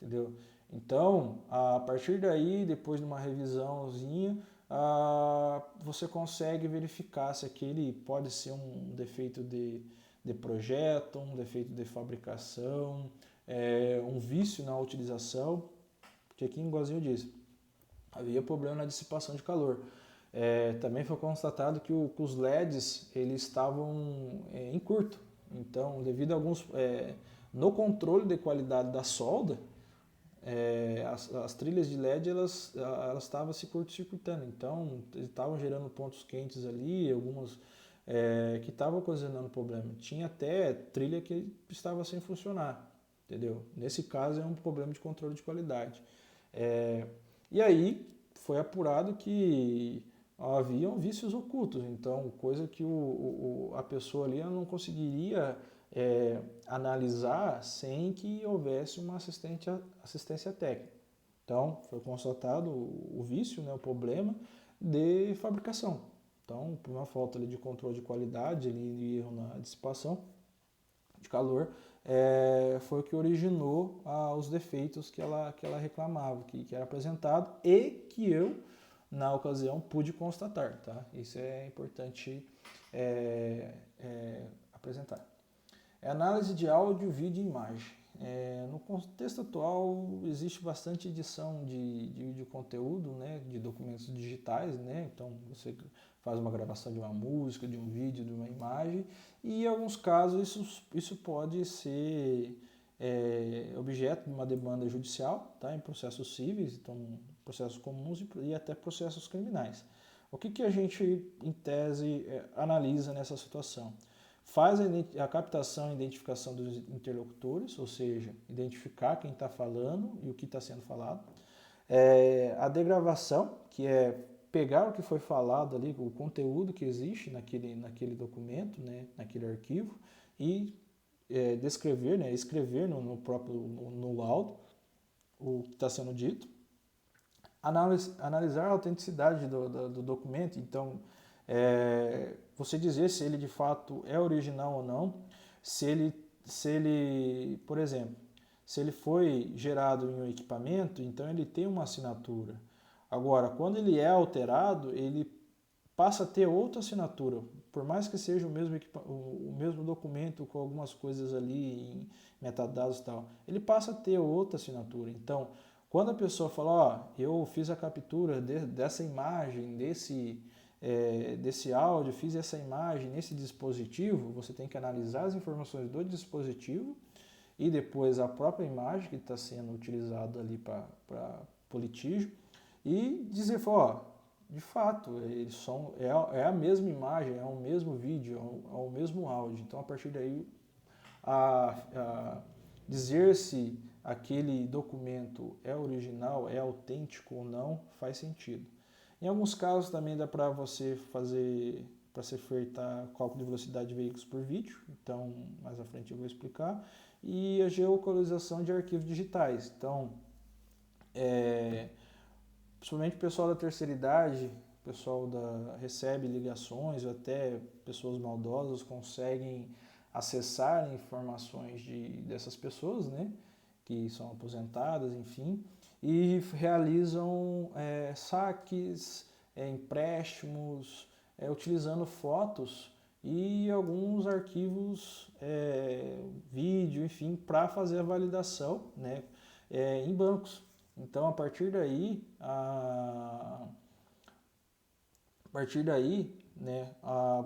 entendeu? Então, a partir daí, depois de uma revisãozinha, você consegue verificar se aquele pode ser um defeito de projeto, um defeito de fabricação, um vício na utilização, porque aqui igualzinho eu disse, havia problema na dissipação de calor. Também foi constatado que os LEDs eles estavam em curto, então devido a alguns no controle de qualidade da solda, as trilhas de LED elas estavam se curto-circuitando, então estavam gerando pontos quentes ali, algumas que estavam ocasionando problema. Tinha até trilha que estava sem funcionar, entendeu? Nesse caso é um problema de controle de qualidade. E aí foi apurado que haviam vícios ocultos, então coisa que a pessoa ali não conseguiria analisar sem que houvesse uma assistência técnica. Então, foi constatado o vício, né, o problema de fabricação. Então, por uma falta ali de controle de qualidade, ali, de erro na dissipação de calor, foi o que originou os defeitos que ela reclamava, que era apresentado e que eu, na ocasião, pude constatar. Tá? Isso é importante apresentar. Análise de áudio, vídeo e imagem. No contexto atual, existe bastante edição de conteúdo, né, de documentos digitais, né, então você faz uma gravação de uma música, de um vídeo, de uma imagem, e em alguns casos isso pode ser objeto de uma demanda judicial, tá, em processos cíveis, então processos comuns e até processos criminais. O que a gente, em tese, analisa nessa situação? Faz a captação e identificação dos interlocutores, ou seja, identificar quem está falando e o que está sendo falado. A degravação, que é pegar o que foi falado ali, o conteúdo que existe naquele documento, né, naquele arquivo, e descrever, né, escrever no laudo o que está sendo dito. Analisar a autenticidade do documento, então você dizer se ele de fato é original ou não, se ele, por exemplo, se ele foi gerado em um equipamento, então ele tem uma assinatura. Agora, quando ele é alterado, ele passa a ter outra assinatura, por mais que seja o mesmo documento com algumas coisas ali em metadados e tal, ele passa a ter outra assinatura. Então, quando a pessoa fala, eu fiz a captura dessa imagem, desse áudio, fiz essa imagem nesse dispositivo, você tem que analisar as informações do dispositivo e depois a própria imagem que está sendo utilizada ali para o litígio e dizer, de fato, é a mesma imagem, é o mesmo vídeo, é o mesmo áudio. Então, a partir daí, dizer se aquele documento é original, é autêntico ou não, faz sentido. Em alguns casos também dá para você fazer, para ser feita cálculo de velocidade de veículos por vídeo, então mais à frente eu vou explicar, e a geolocalização de arquivos digitais. Então, principalmente o pessoal da terceira idade, o pessoal recebe ligações, ou até pessoas maldosas conseguem acessar informações dessas pessoas, né, que são aposentadas, enfim, e realizam saques, empréstimos, utilizando fotos e alguns arquivos, vídeo, enfim, para fazer a validação, né, em bancos. Então, a partir daí, né,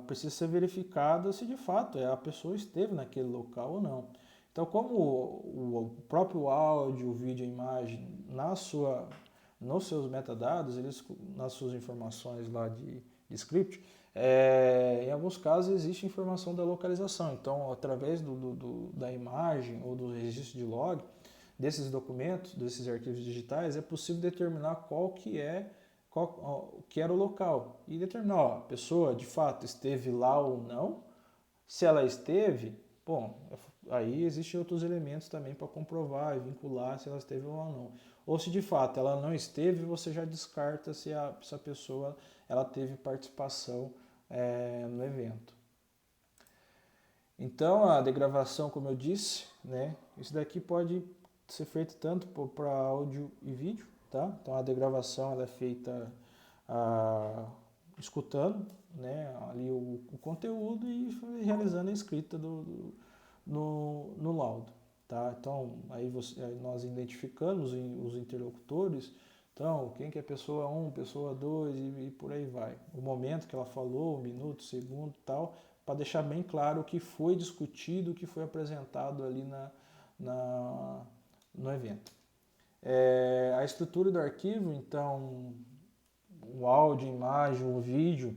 precisa ser verificada se de fato a pessoa esteve naquele local ou não. Então, como o próprio áudio, o vídeo, a imagem, nos seus metadados, nas suas informações lá de script, em alguns casos existe informação da localização. Então, através da imagem ou do registro de log desses documentos, desses arquivos digitais, é possível determinar qual que era o local e determinar, ó, a pessoa de fato esteve lá ou não. Se ela esteve, bom, aí existem outros elementos também para comprovar e vincular se ela esteve ou não. Ou se de fato ela não esteve, você já descarta se a pessoa ela teve participação no evento. Então a degravação, como eu disse, né, isso daqui pode ser feito tanto para áudio e vídeo, tá? Então a degravação ela é feita escutando, né, ali o conteúdo e realizando a escrita no laudo, tá? Então aí nós identificamos os interlocutores, então quem que é pessoa 1, pessoa 2 e por aí vai. O momento que ela falou, o minuto, segundo, tal, para deixar bem claro o que foi discutido, o que foi apresentado ali no evento. A estrutura do arquivo, então, o áudio, a imagem, o vídeo,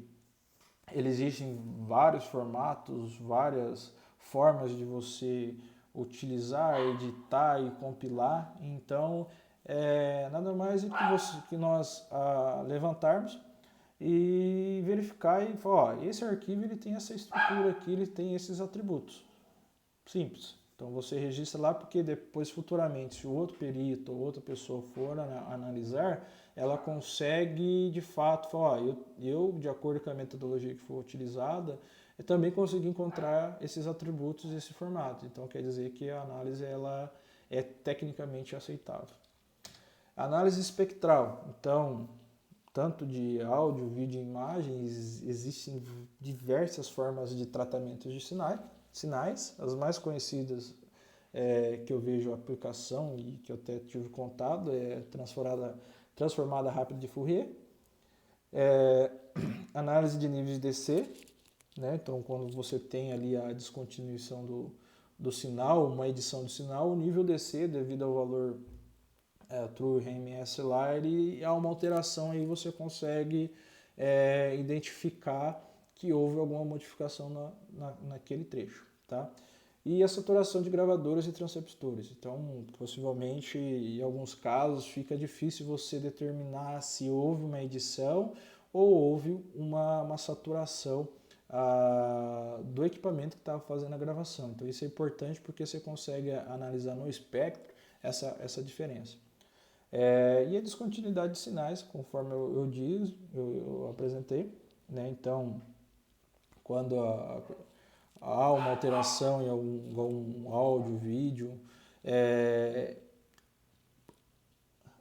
existem vários formatos, várias formas de você utilizar, editar e compilar. Então, nada mais do que nós levantarmos e verificar e falar, ó, esse arquivo ele tem essa estrutura aqui, ele tem esses atributos. Simples. Então você registra lá porque depois futuramente, se o outro perito ou outra pessoa for analisar, ela consegue de fato falar, eu de acordo com a metodologia que for utilizada, eu também consegui encontrar esses atributos desse formato. Então quer dizer que a análise ela é tecnicamente aceitável. Análise espectral. Então, tanto de áudio, vídeo e imagens, existem diversas formas de tratamento de sinais. As mais conhecidas que eu vejo a aplicação e que eu até tive contato é transformada rápida de Fourier, análise de níveis de DC, né? Então quando você tem ali a descontinuação do sinal, uma edição do sinal, o nível DC devido ao valor true RMS lá, há uma alteração aí você consegue identificar que houve alguma modificação naquele trecho, tá? E a saturação de gravadoras e transceptores. Então, possivelmente, em alguns casos, fica difícil você determinar se houve uma edição ou houve uma saturação do equipamento que estava fazendo a gravação. Então, isso é importante porque você consegue analisar no espectro essa diferença. E a descontinuidade de sinais, conforme eu apresentei, né? Então, quando há uma alteração em algum áudio, vídeo,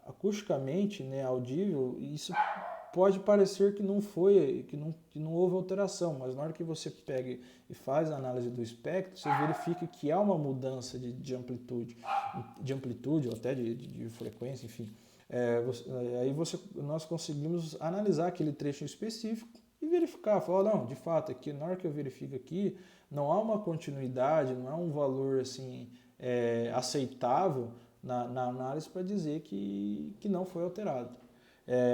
acusticamente, né, audível, isso pode parecer que não houve alteração, mas na hora que você pega e faz a análise do espectro, você verifica que há uma mudança de amplitude ou até de frequência, enfim. Nós conseguimos analisar aquele trecho específico e verificar, falar, não, de fato, aqui, na hora que eu verifico aqui, não há uma continuidade, não há um valor assim, aceitável na análise para dizer que não foi alterado.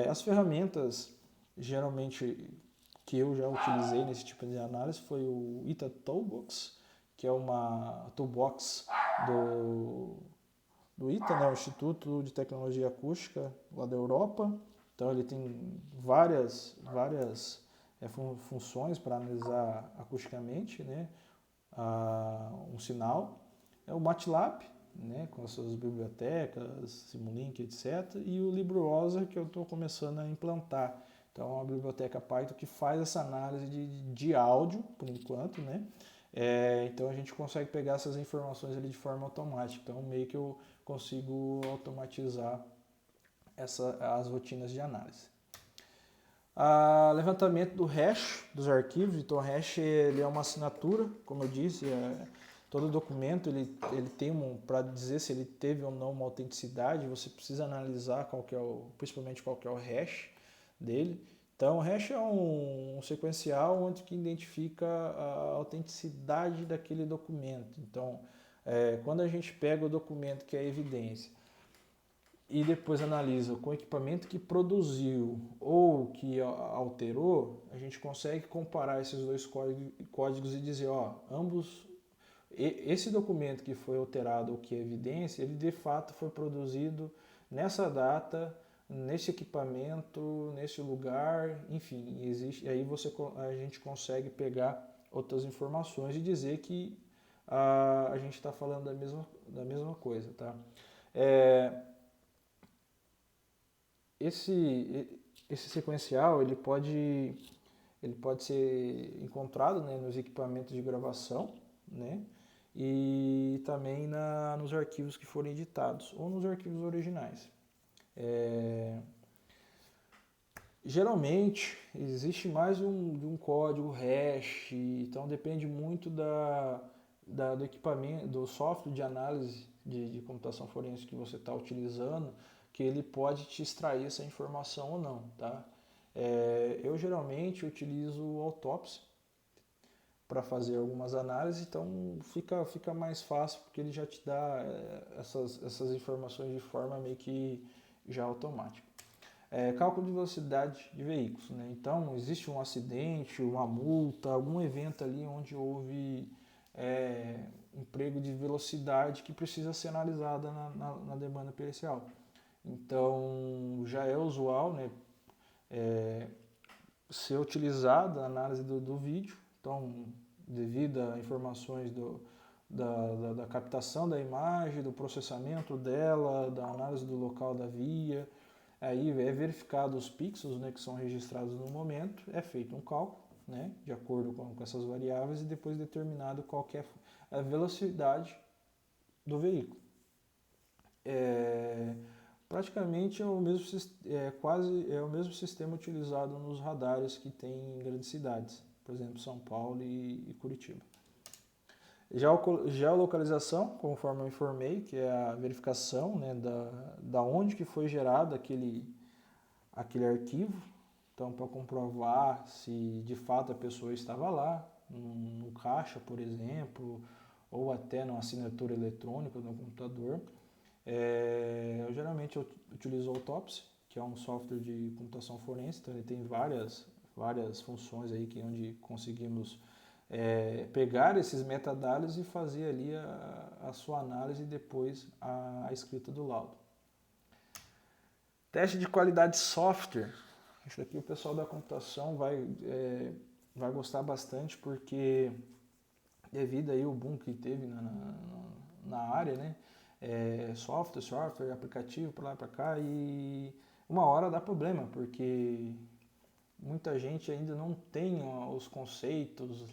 As ferramentas, geralmente, que eu já utilizei nesse tipo de análise foi o ITA Toolbox, que é uma toolbox do ITA, né, o Instituto de Tecnologia Acústica lá da Europa. Então ele tem várias funções para analisar acusticamente, né, um sinal. O MATLAB, né, com as suas bibliotecas, Simulink, etc. E o LibreOsa, que eu estou começando a implantar. Então, é uma biblioteca Python que faz essa análise de áudio, por enquanto, né? Então, a gente consegue pegar essas informações ali de forma automática. Então, meio que eu consigo automatizar as rotinas de análise. Levantamento do hash dos arquivos. Então, o hash ele é uma assinatura, como eu disse, todo documento ele tem para dizer se ele teve ou não uma autenticidade, você precisa analisar principalmente qual que é o hash dele. Então, hash é um sequencial onde que identifica a autenticidade daquele documento. Então, quando a gente pega o documento que é evidência e depois analisa com o equipamento que produziu ou que alterou, a gente consegue comparar esses dois códigos e dizer, ó, ambos, esse documento que foi alterado ou que é evidência, ele de fato foi produzido nessa data, nesse equipamento, nesse lugar, enfim, existe. Aí a gente consegue pegar outras informações e dizer que a gente está falando da mesma coisa, tá? Esse sequencial ele pode ser encontrado, né, nos equipamentos de gravação, né, e também nos arquivos que forem editados ou nos arquivos originais. Geralmente existe mais de um código hash, então depende muito do equipamento, do software de análise de computação forense que você está utilizando, que ele pode te extrair essa informação ou não, tá? Eu geralmente utilizo o Autopsy para fazer algumas análises, então fica mais fácil porque ele já te dá essas informações de forma meio que já automática. Cálculo de velocidade de veículos, né? Então existe um acidente, uma multa, algum evento ali onde houve emprego de velocidade que precisa ser analisada na demanda pericial. Então já é usual, né, ser utilizada a análise do vídeo, então devido a informações da captação da imagem, do processamento dela, da análise do local da via, aí é verificado os pixels, né, que são registrados no momento, é feito um cálculo, né, de acordo com essas variáveis e depois determinado qual que é a velocidade do veículo. Praticamente quase o mesmo sistema utilizado nos radares que tem em grandes cidades, por exemplo, São Paulo e Curitiba. Geolocalização, conforme eu informei, que é a verificação, né, da onde que foi gerado aquele arquivo, então para comprovar se de fato a pessoa estava lá, num caixa, por exemplo, ou até numa assinatura eletrônica no computador. Eu geralmente utilizo o Autopsy, que é um software de computação forense, então ele tem várias funções aí onde conseguimos pegar esses metadados e fazer ali a sua análise e depois a escrita do laudo. Teste de qualidade de software. Isso aqui o pessoal da computação vai gostar bastante porque devido aí o boom que teve na área, né? Software, aplicativo, para lá e para cá, e uma hora dá problema, porque muita gente ainda não tem os conceitos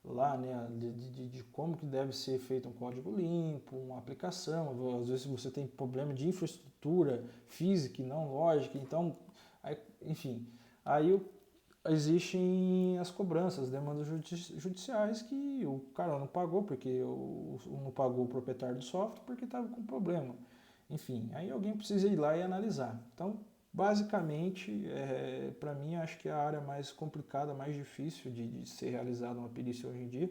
lá, né, de como que deve ser feito um código limpo, uma aplicação. Às vezes você tem problema de infraestrutura física e não lógica, então, enfim, aí existem as cobranças, as demandas judiciais que o cara não pagou porque não pagou o proprietário do software porque estava com problema. Enfim, aí alguém precisa ir lá e analisar. Então, basicamente, para mim, acho que é a área mais complicada, mais difícil de ser realizada uma perícia hoje em dia,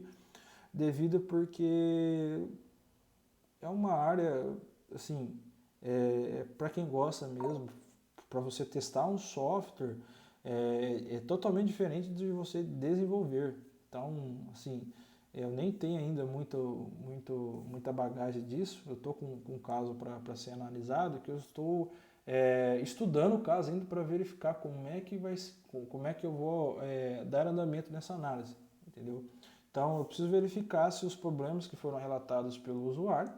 devido porque é uma área, assim, para quem gosta mesmo, para você testar um software, é totalmente diferente de você desenvolver. Então, assim, eu nem tenho ainda muita bagagem disso. Eu estou com um caso para ser analisado, que eu estou estudando o caso ainda para verificar como é que eu vou dar andamento nessa análise, entendeu? Então, eu preciso verificar se os problemas que foram relatados pelo usuário,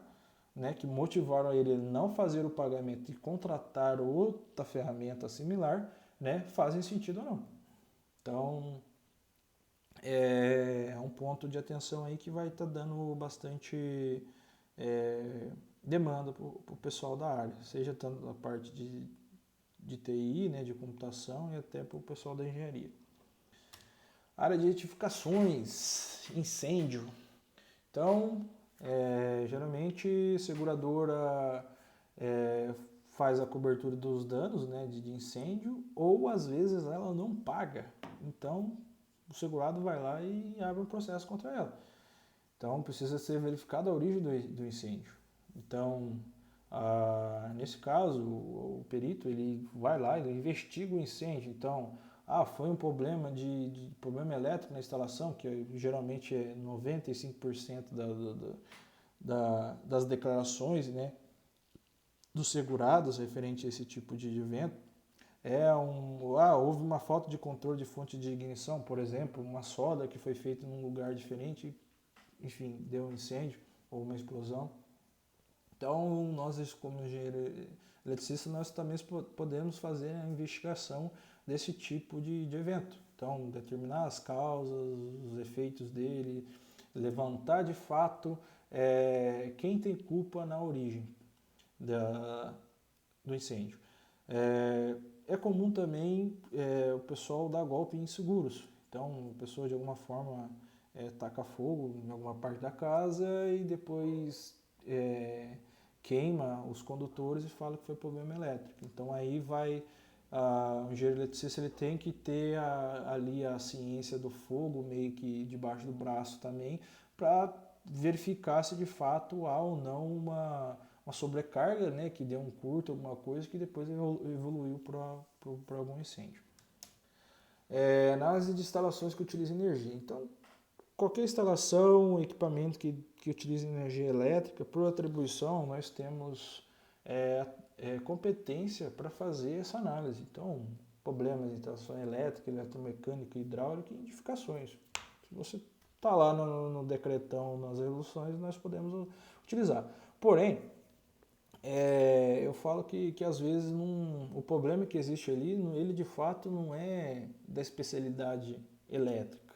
né, que motivaram ele a não fazer o pagamento e contratar outra ferramenta similar, né, fazem sentido ou não. Então, é um ponto de atenção aí que vai estar dando bastante demanda para o pessoal da área, seja tanto da parte de TI, né, de computação, e até para o pessoal da engenharia. Área de edificações, incêndio. Então, geralmente seguradora faz a cobertura dos danos, né, de incêndio, ou às vezes ela não paga. Então o segurado vai lá e abre um processo contra ela. Então precisa ser verificada a origem do incêndio. Então, nesse caso, o perito ele vai lá, ele investiga o incêndio. Então, foi um problema de problema elétrico na instalação, que geralmente é 95% das declarações, né, dos segurados referente a esse tipo de evento. Houve uma falta de controle de fonte de ignição, por exemplo, uma solda que foi feita num lugar diferente, enfim, deu um incêndio ou uma explosão. Então, nós, como engenheiro eletricista, nós também podemos fazer a investigação desse tipo de evento. Então, determinar as causas, os efeitos dele, levantar de fato quem tem culpa na origem do incêndio. É comum também o pessoal dar golpe em seguros. Então, a pessoa de alguma forma taca fogo em alguma parte da casa e depois queima os condutores e fala que foi problema elétrico. Então aí o engenheiro eletricista ele tem que ter ali a ciência do fogo meio que debaixo do braço também para verificar se de fato há ou não uma sobrecarga, né, que deu um curto, alguma coisa que depois evoluiu para algum incêndio. Análise de instalações que utilizam energia. Então, qualquer instalação, equipamento que utilize energia elétrica, por atribuição, nós temos competência para fazer essa análise. Então, problemas de instalação elétrica, eletromecânica, hidráulica e edificações. Se você está lá no decretão, nas resoluções, nós podemos utilizar. Porém, eu falo que às vezes o problema que existe ali, ele de fato não é da especialidade elétrica.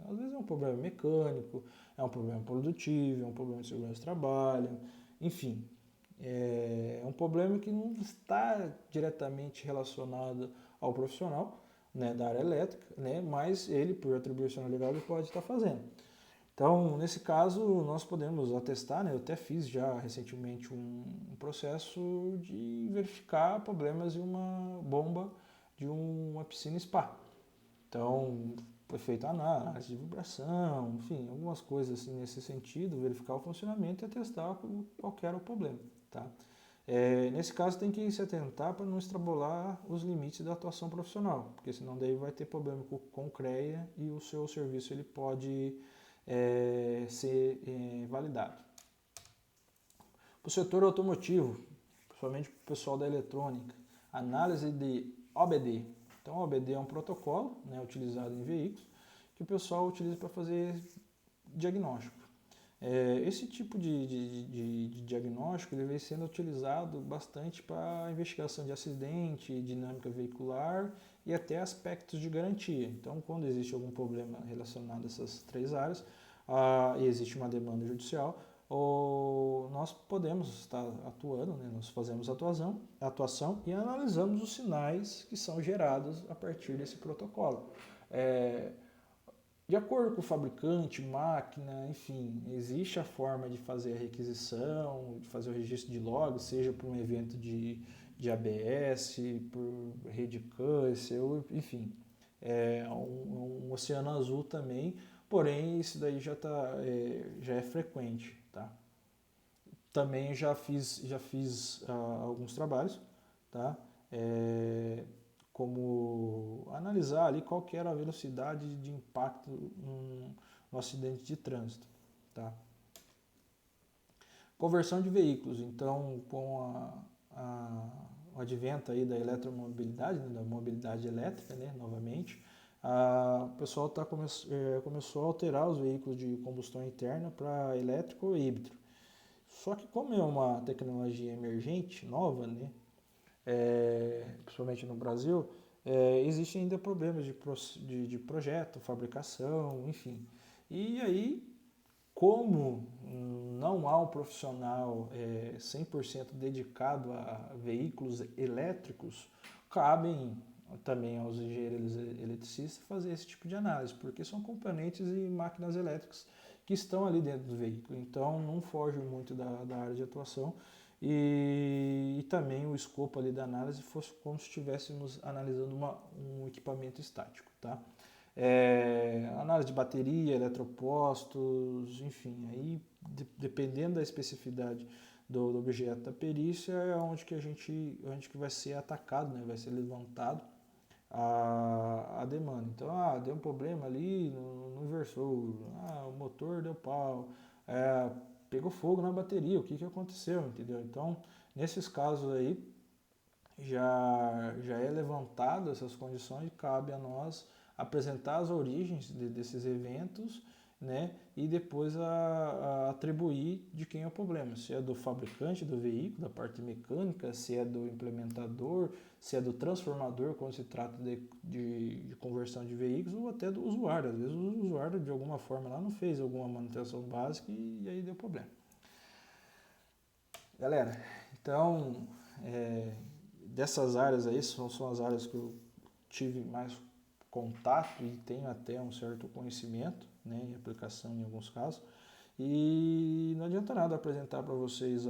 Às vezes é um problema mecânico, é um problema produtivo, é um problema de segurança de trabalho, enfim. É um problema que não está diretamente relacionado ao profissional, né, da área elétrica, né, mas ele, por atribuição legal, ele pode estar fazendo. Então, nesse caso, nós podemos atestar, né, eu até fiz já recentemente um processo de verificar problemas em uma bomba de uma piscina spa. Então, foi feita análise de vibração, enfim, algumas coisas assim nesse sentido, verificar o funcionamento e testar qual era o problema. Tá? Nesse caso tem que se atentar para não extrapolar os limites da atuação profissional, porque senão daí vai ter problema com o CREA e o seu serviço ele pode ser validado. Para o setor automotivo, principalmente para o pessoal da eletrônica, análise de OBD. Então, o OBD é um protocolo, né, utilizado em veículos, que o pessoal utiliza para fazer diagnóstico. Esse tipo de diagnóstico ele vem sendo utilizado bastante para investigação de acidente, dinâmica veicular e até aspectos de garantia. Então, quando existe algum problema relacionado a essas três áreas e existe uma demanda judicial, nós podemos estar atuando, né? Nós fazemos atuação e analisamos os sinais que são gerados a partir desse protocolo. De acordo com o fabricante, máquina, enfim, existe a forma de fazer a requisição, de fazer o registro de log, seja por um evento de ABS, por rede câncer, enfim, um oceano azul também, porém isso daí já é frequente, tá? Também já fiz alguns trabalhos, tá? Como analisar ali qual que era a velocidade de impacto no acidente de trânsito, tá? Conversão de veículos, então com o advento aí da eletromobilidade, né, da mobilidade elétrica, né, novamente, o pessoal começou a alterar os veículos de combustão interna para elétrico ou híbrido. Só que como é uma tecnologia emergente, nova, né, principalmente no Brasil, existem ainda problemas de projeto, fabricação, enfim. E aí, como não há um profissional 100% dedicado a veículos elétricos, cabem também aos engenheiros eletricistas fazer esse tipo de análise, porque são componentes e máquinas elétricas que estão ali dentro do veículo. Então, não foge muito da área de atuação e também o escopo ali da análise fosse como se estivéssemos analisando um equipamento estático, tá? Análise de bateria, eletropostos, enfim, aí dependendo da especificidade do objeto da perícia é onde que vai ser atacado, né? Vai ser levantado a demanda. Então, deu um problema ali no inversor, o motor deu pau, pegou fogo na bateria, o que aconteceu, entendeu? Então, nesses casos aí, já é levantado essas condições e cabe a nós apresentar as origens desses eventos, né, e depois a atribuir de quem é o problema, se é do fabricante do veículo, da parte mecânica, se é do implementador, se é do transformador, quando se trata de conversão de veículos, ou até do usuário. Às vezes o usuário, de alguma forma, lá não fez alguma manutenção básica e aí deu problema. Galera, então, dessas áreas aí, são as áreas que eu tive mais contato e tenho até um certo conhecimento, né, em aplicação em alguns casos. E não adianta nada apresentar para vocês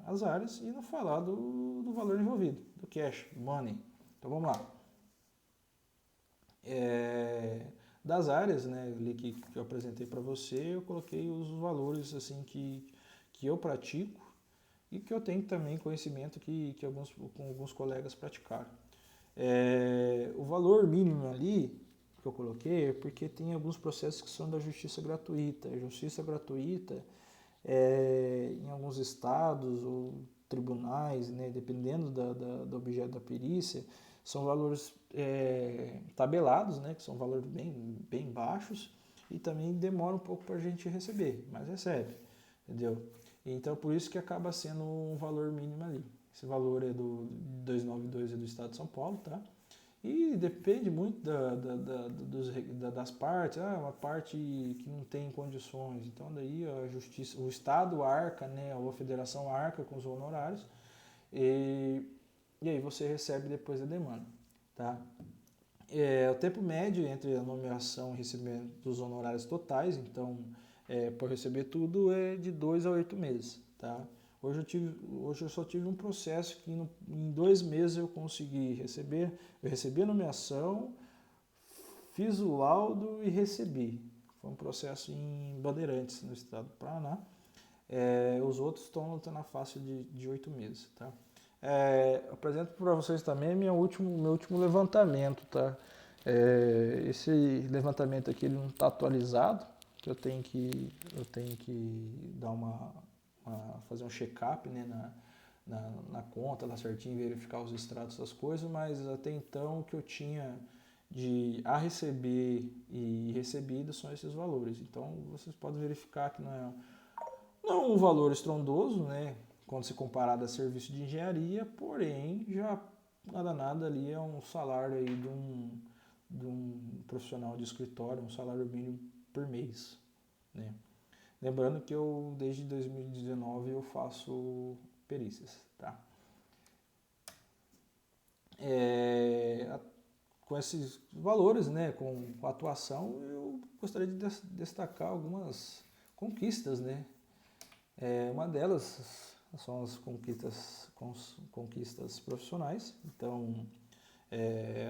as áreas e não falar do valor envolvido, do cash, money. Então vamos lá. Das áreas, né, que eu apresentei para você, eu coloquei os valores assim que eu pratico e que eu tenho também conhecimento que alguns colegas praticaram. O valor mínimo ali que eu coloquei é porque tem alguns processos que são da justiça gratuita. A justiça gratuita, em alguns estados ou tribunais, né, dependendo do objeto da perícia, são valores tabelados, né, que são valores bem baixos e também demora um pouco para a gente receber, mas recebe, entendeu? Então, por isso que acaba sendo um valor mínimo ali. Esse valor é do 292, é do Estado de São Paulo, tá? E depende muito das partes. Uma parte que não tem condições. Então, daí a justiça, o Estado arca, né? Ou a federação arca com os honorários. E aí você recebe depois a demanda, tá? O tempo médio entre a nomeação e recebimento dos honorários totais, então, por receber tudo, é de 2 a 8 meses, tá? Hoje eu só tive um processo que em 2 meses eu consegui receber. Eu recebi a nomeação, fiz o laudo e recebi. Foi um processo em Bandeirantes, no estado do Paraná. Os outros estão na faixa de 8 meses, tá? Apresento para vocês também meu último levantamento, tá? Esse levantamento aqui ele não está atualizado, que eu tenho que dar fazer um check-up, né, na conta lá certinho, verificar os extratos das coisas, mas até então o que eu tinha a receber e recebido são esses valores. Então vocês podem verificar que não é um valor estrondoso, né, quando se comparado a serviço de engenharia, porém já nada ali é um salário aí de um profissional de escritório, um salário mínimo por mês, né? Lembrando que eu desde 2019 eu faço perícias, tá? Com esses valores, né, com a atuação, eu gostaria de destacar algumas conquistas, né? Uma delas são as conquistas profissionais. Então,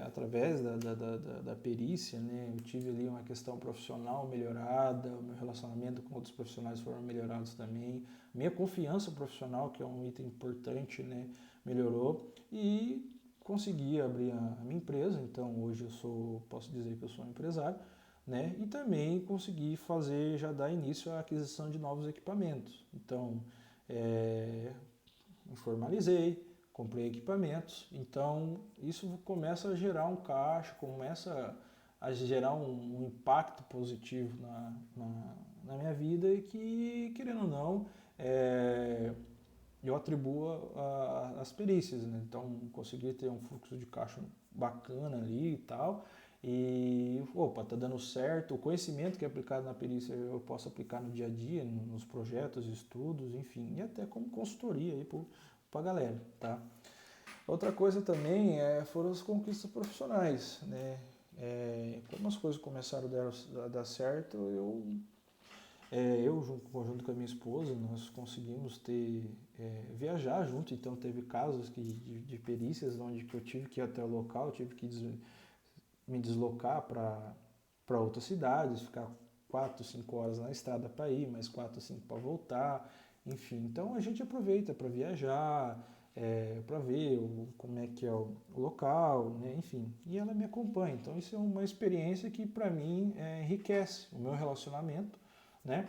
através da perícia, né, eu tive ali uma questão profissional melhorada, o meu relacionamento com outros profissionais foram melhorados também, minha confiança profissional, que é um item importante, né, melhorou, e consegui abrir a minha empresa. Então hoje posso dizer que eu sou um empresário, né, e também consegui já dar início à aquisição de novos equipamentos. Então, formalizei, comprei equipamentos, então isso começa a gerar um caixa, começa a gerar um impacto positivo na minha vida e que, querendo ou não, eu atribuo às perícias, né? Então consegui ter um fluxo de caixa bacana ali e tal, e opa, tá dando certo. O conhecimento que é aplicado na perícia eu posso aplicar no dia a dia, nos projetos, estudos, enfim, e até como consultoria aí para a galera, tá? Outra coisa também foram as conquistas profissionais, né? Como as coisas começaram a dar certo, Eu, junto com a minha esposa, nós conseguimos viajar junto, então teve casos de perícias onde que eu tive que ir até o local, tive que me deslocar para outras cidades, ficar 4, 5 horas na estrada para ir, mais 4, 5 para voltar, enfim. Então a gente aproveita para viajar, para ver como é que é o local, né? Enfim. E ela me acompanha. Então isso é uma experiência que para mim enriquece o meu relacionamento, né?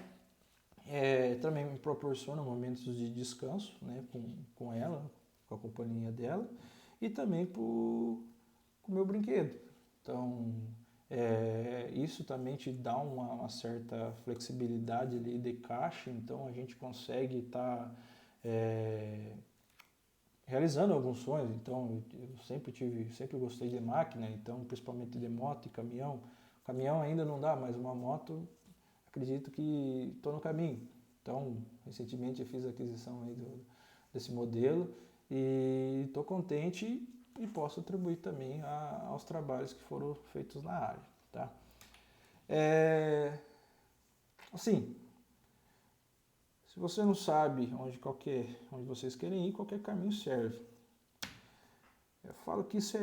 Também me proporciona momentos de descanso, né? Com ela, com a companhia dela, e também com o meu brinquedo. Então, isso também te dá uma certa flexibilidade ali de caixa, então a gente consegue estar realizando alguns sonhos. Então, eu sempre gostei de máquina, então principalmente de moto e caminhão. Caminhão ainda não dá, mas uma moto, acredito que estou no caminho. Então, recentemente eu fiz a aquisição aí desse modelo e estou contente e posso atribuir também aos trabalhos que foram feitos na área. Tá? Assim, se você não sabe onde vocês querem ir, qualquer caminho serve. Eu falo que isso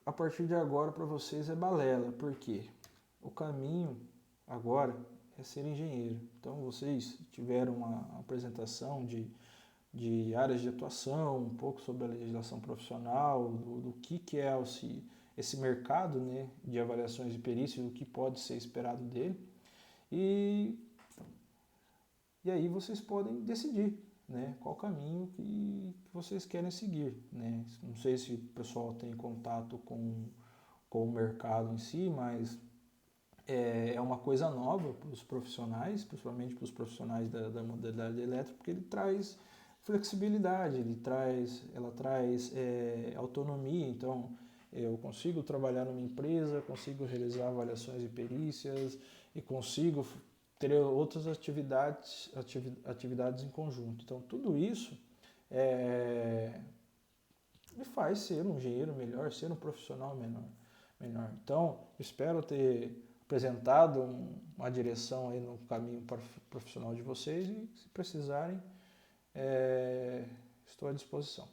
a partir de agora para vocês é balela, porque o caminho agora é ser engenheiro. Então vocês tiveram uma apresentação de áreas de atuação, um pouco sobre a legislação profissional, do que é esse mercado, né, de avaliações de perícia e o que pode ser esperado dele. E aí vocês podem decidir, né, qual caminho que vocês querem seguir. Né? Não sei se o pessoal tem contato com o mercado em si, mas é uma coisa nova para os profissionais, principalmente para os profissionais da modalidade elétrica, porque ele traz flexibilidade, ela traz autonomia. Então, eu consigo trabalhar numa empresa, consigo realizar avaliações e perícias e consigo ter outras atividades em conjunto. Então, tudo isso me faz ser um engenheiro melhor, ser um profissional melhor. Então, espero ter apresentado uma direção aí no caminho profissional de vocês e, se precisarem, estou à disposição.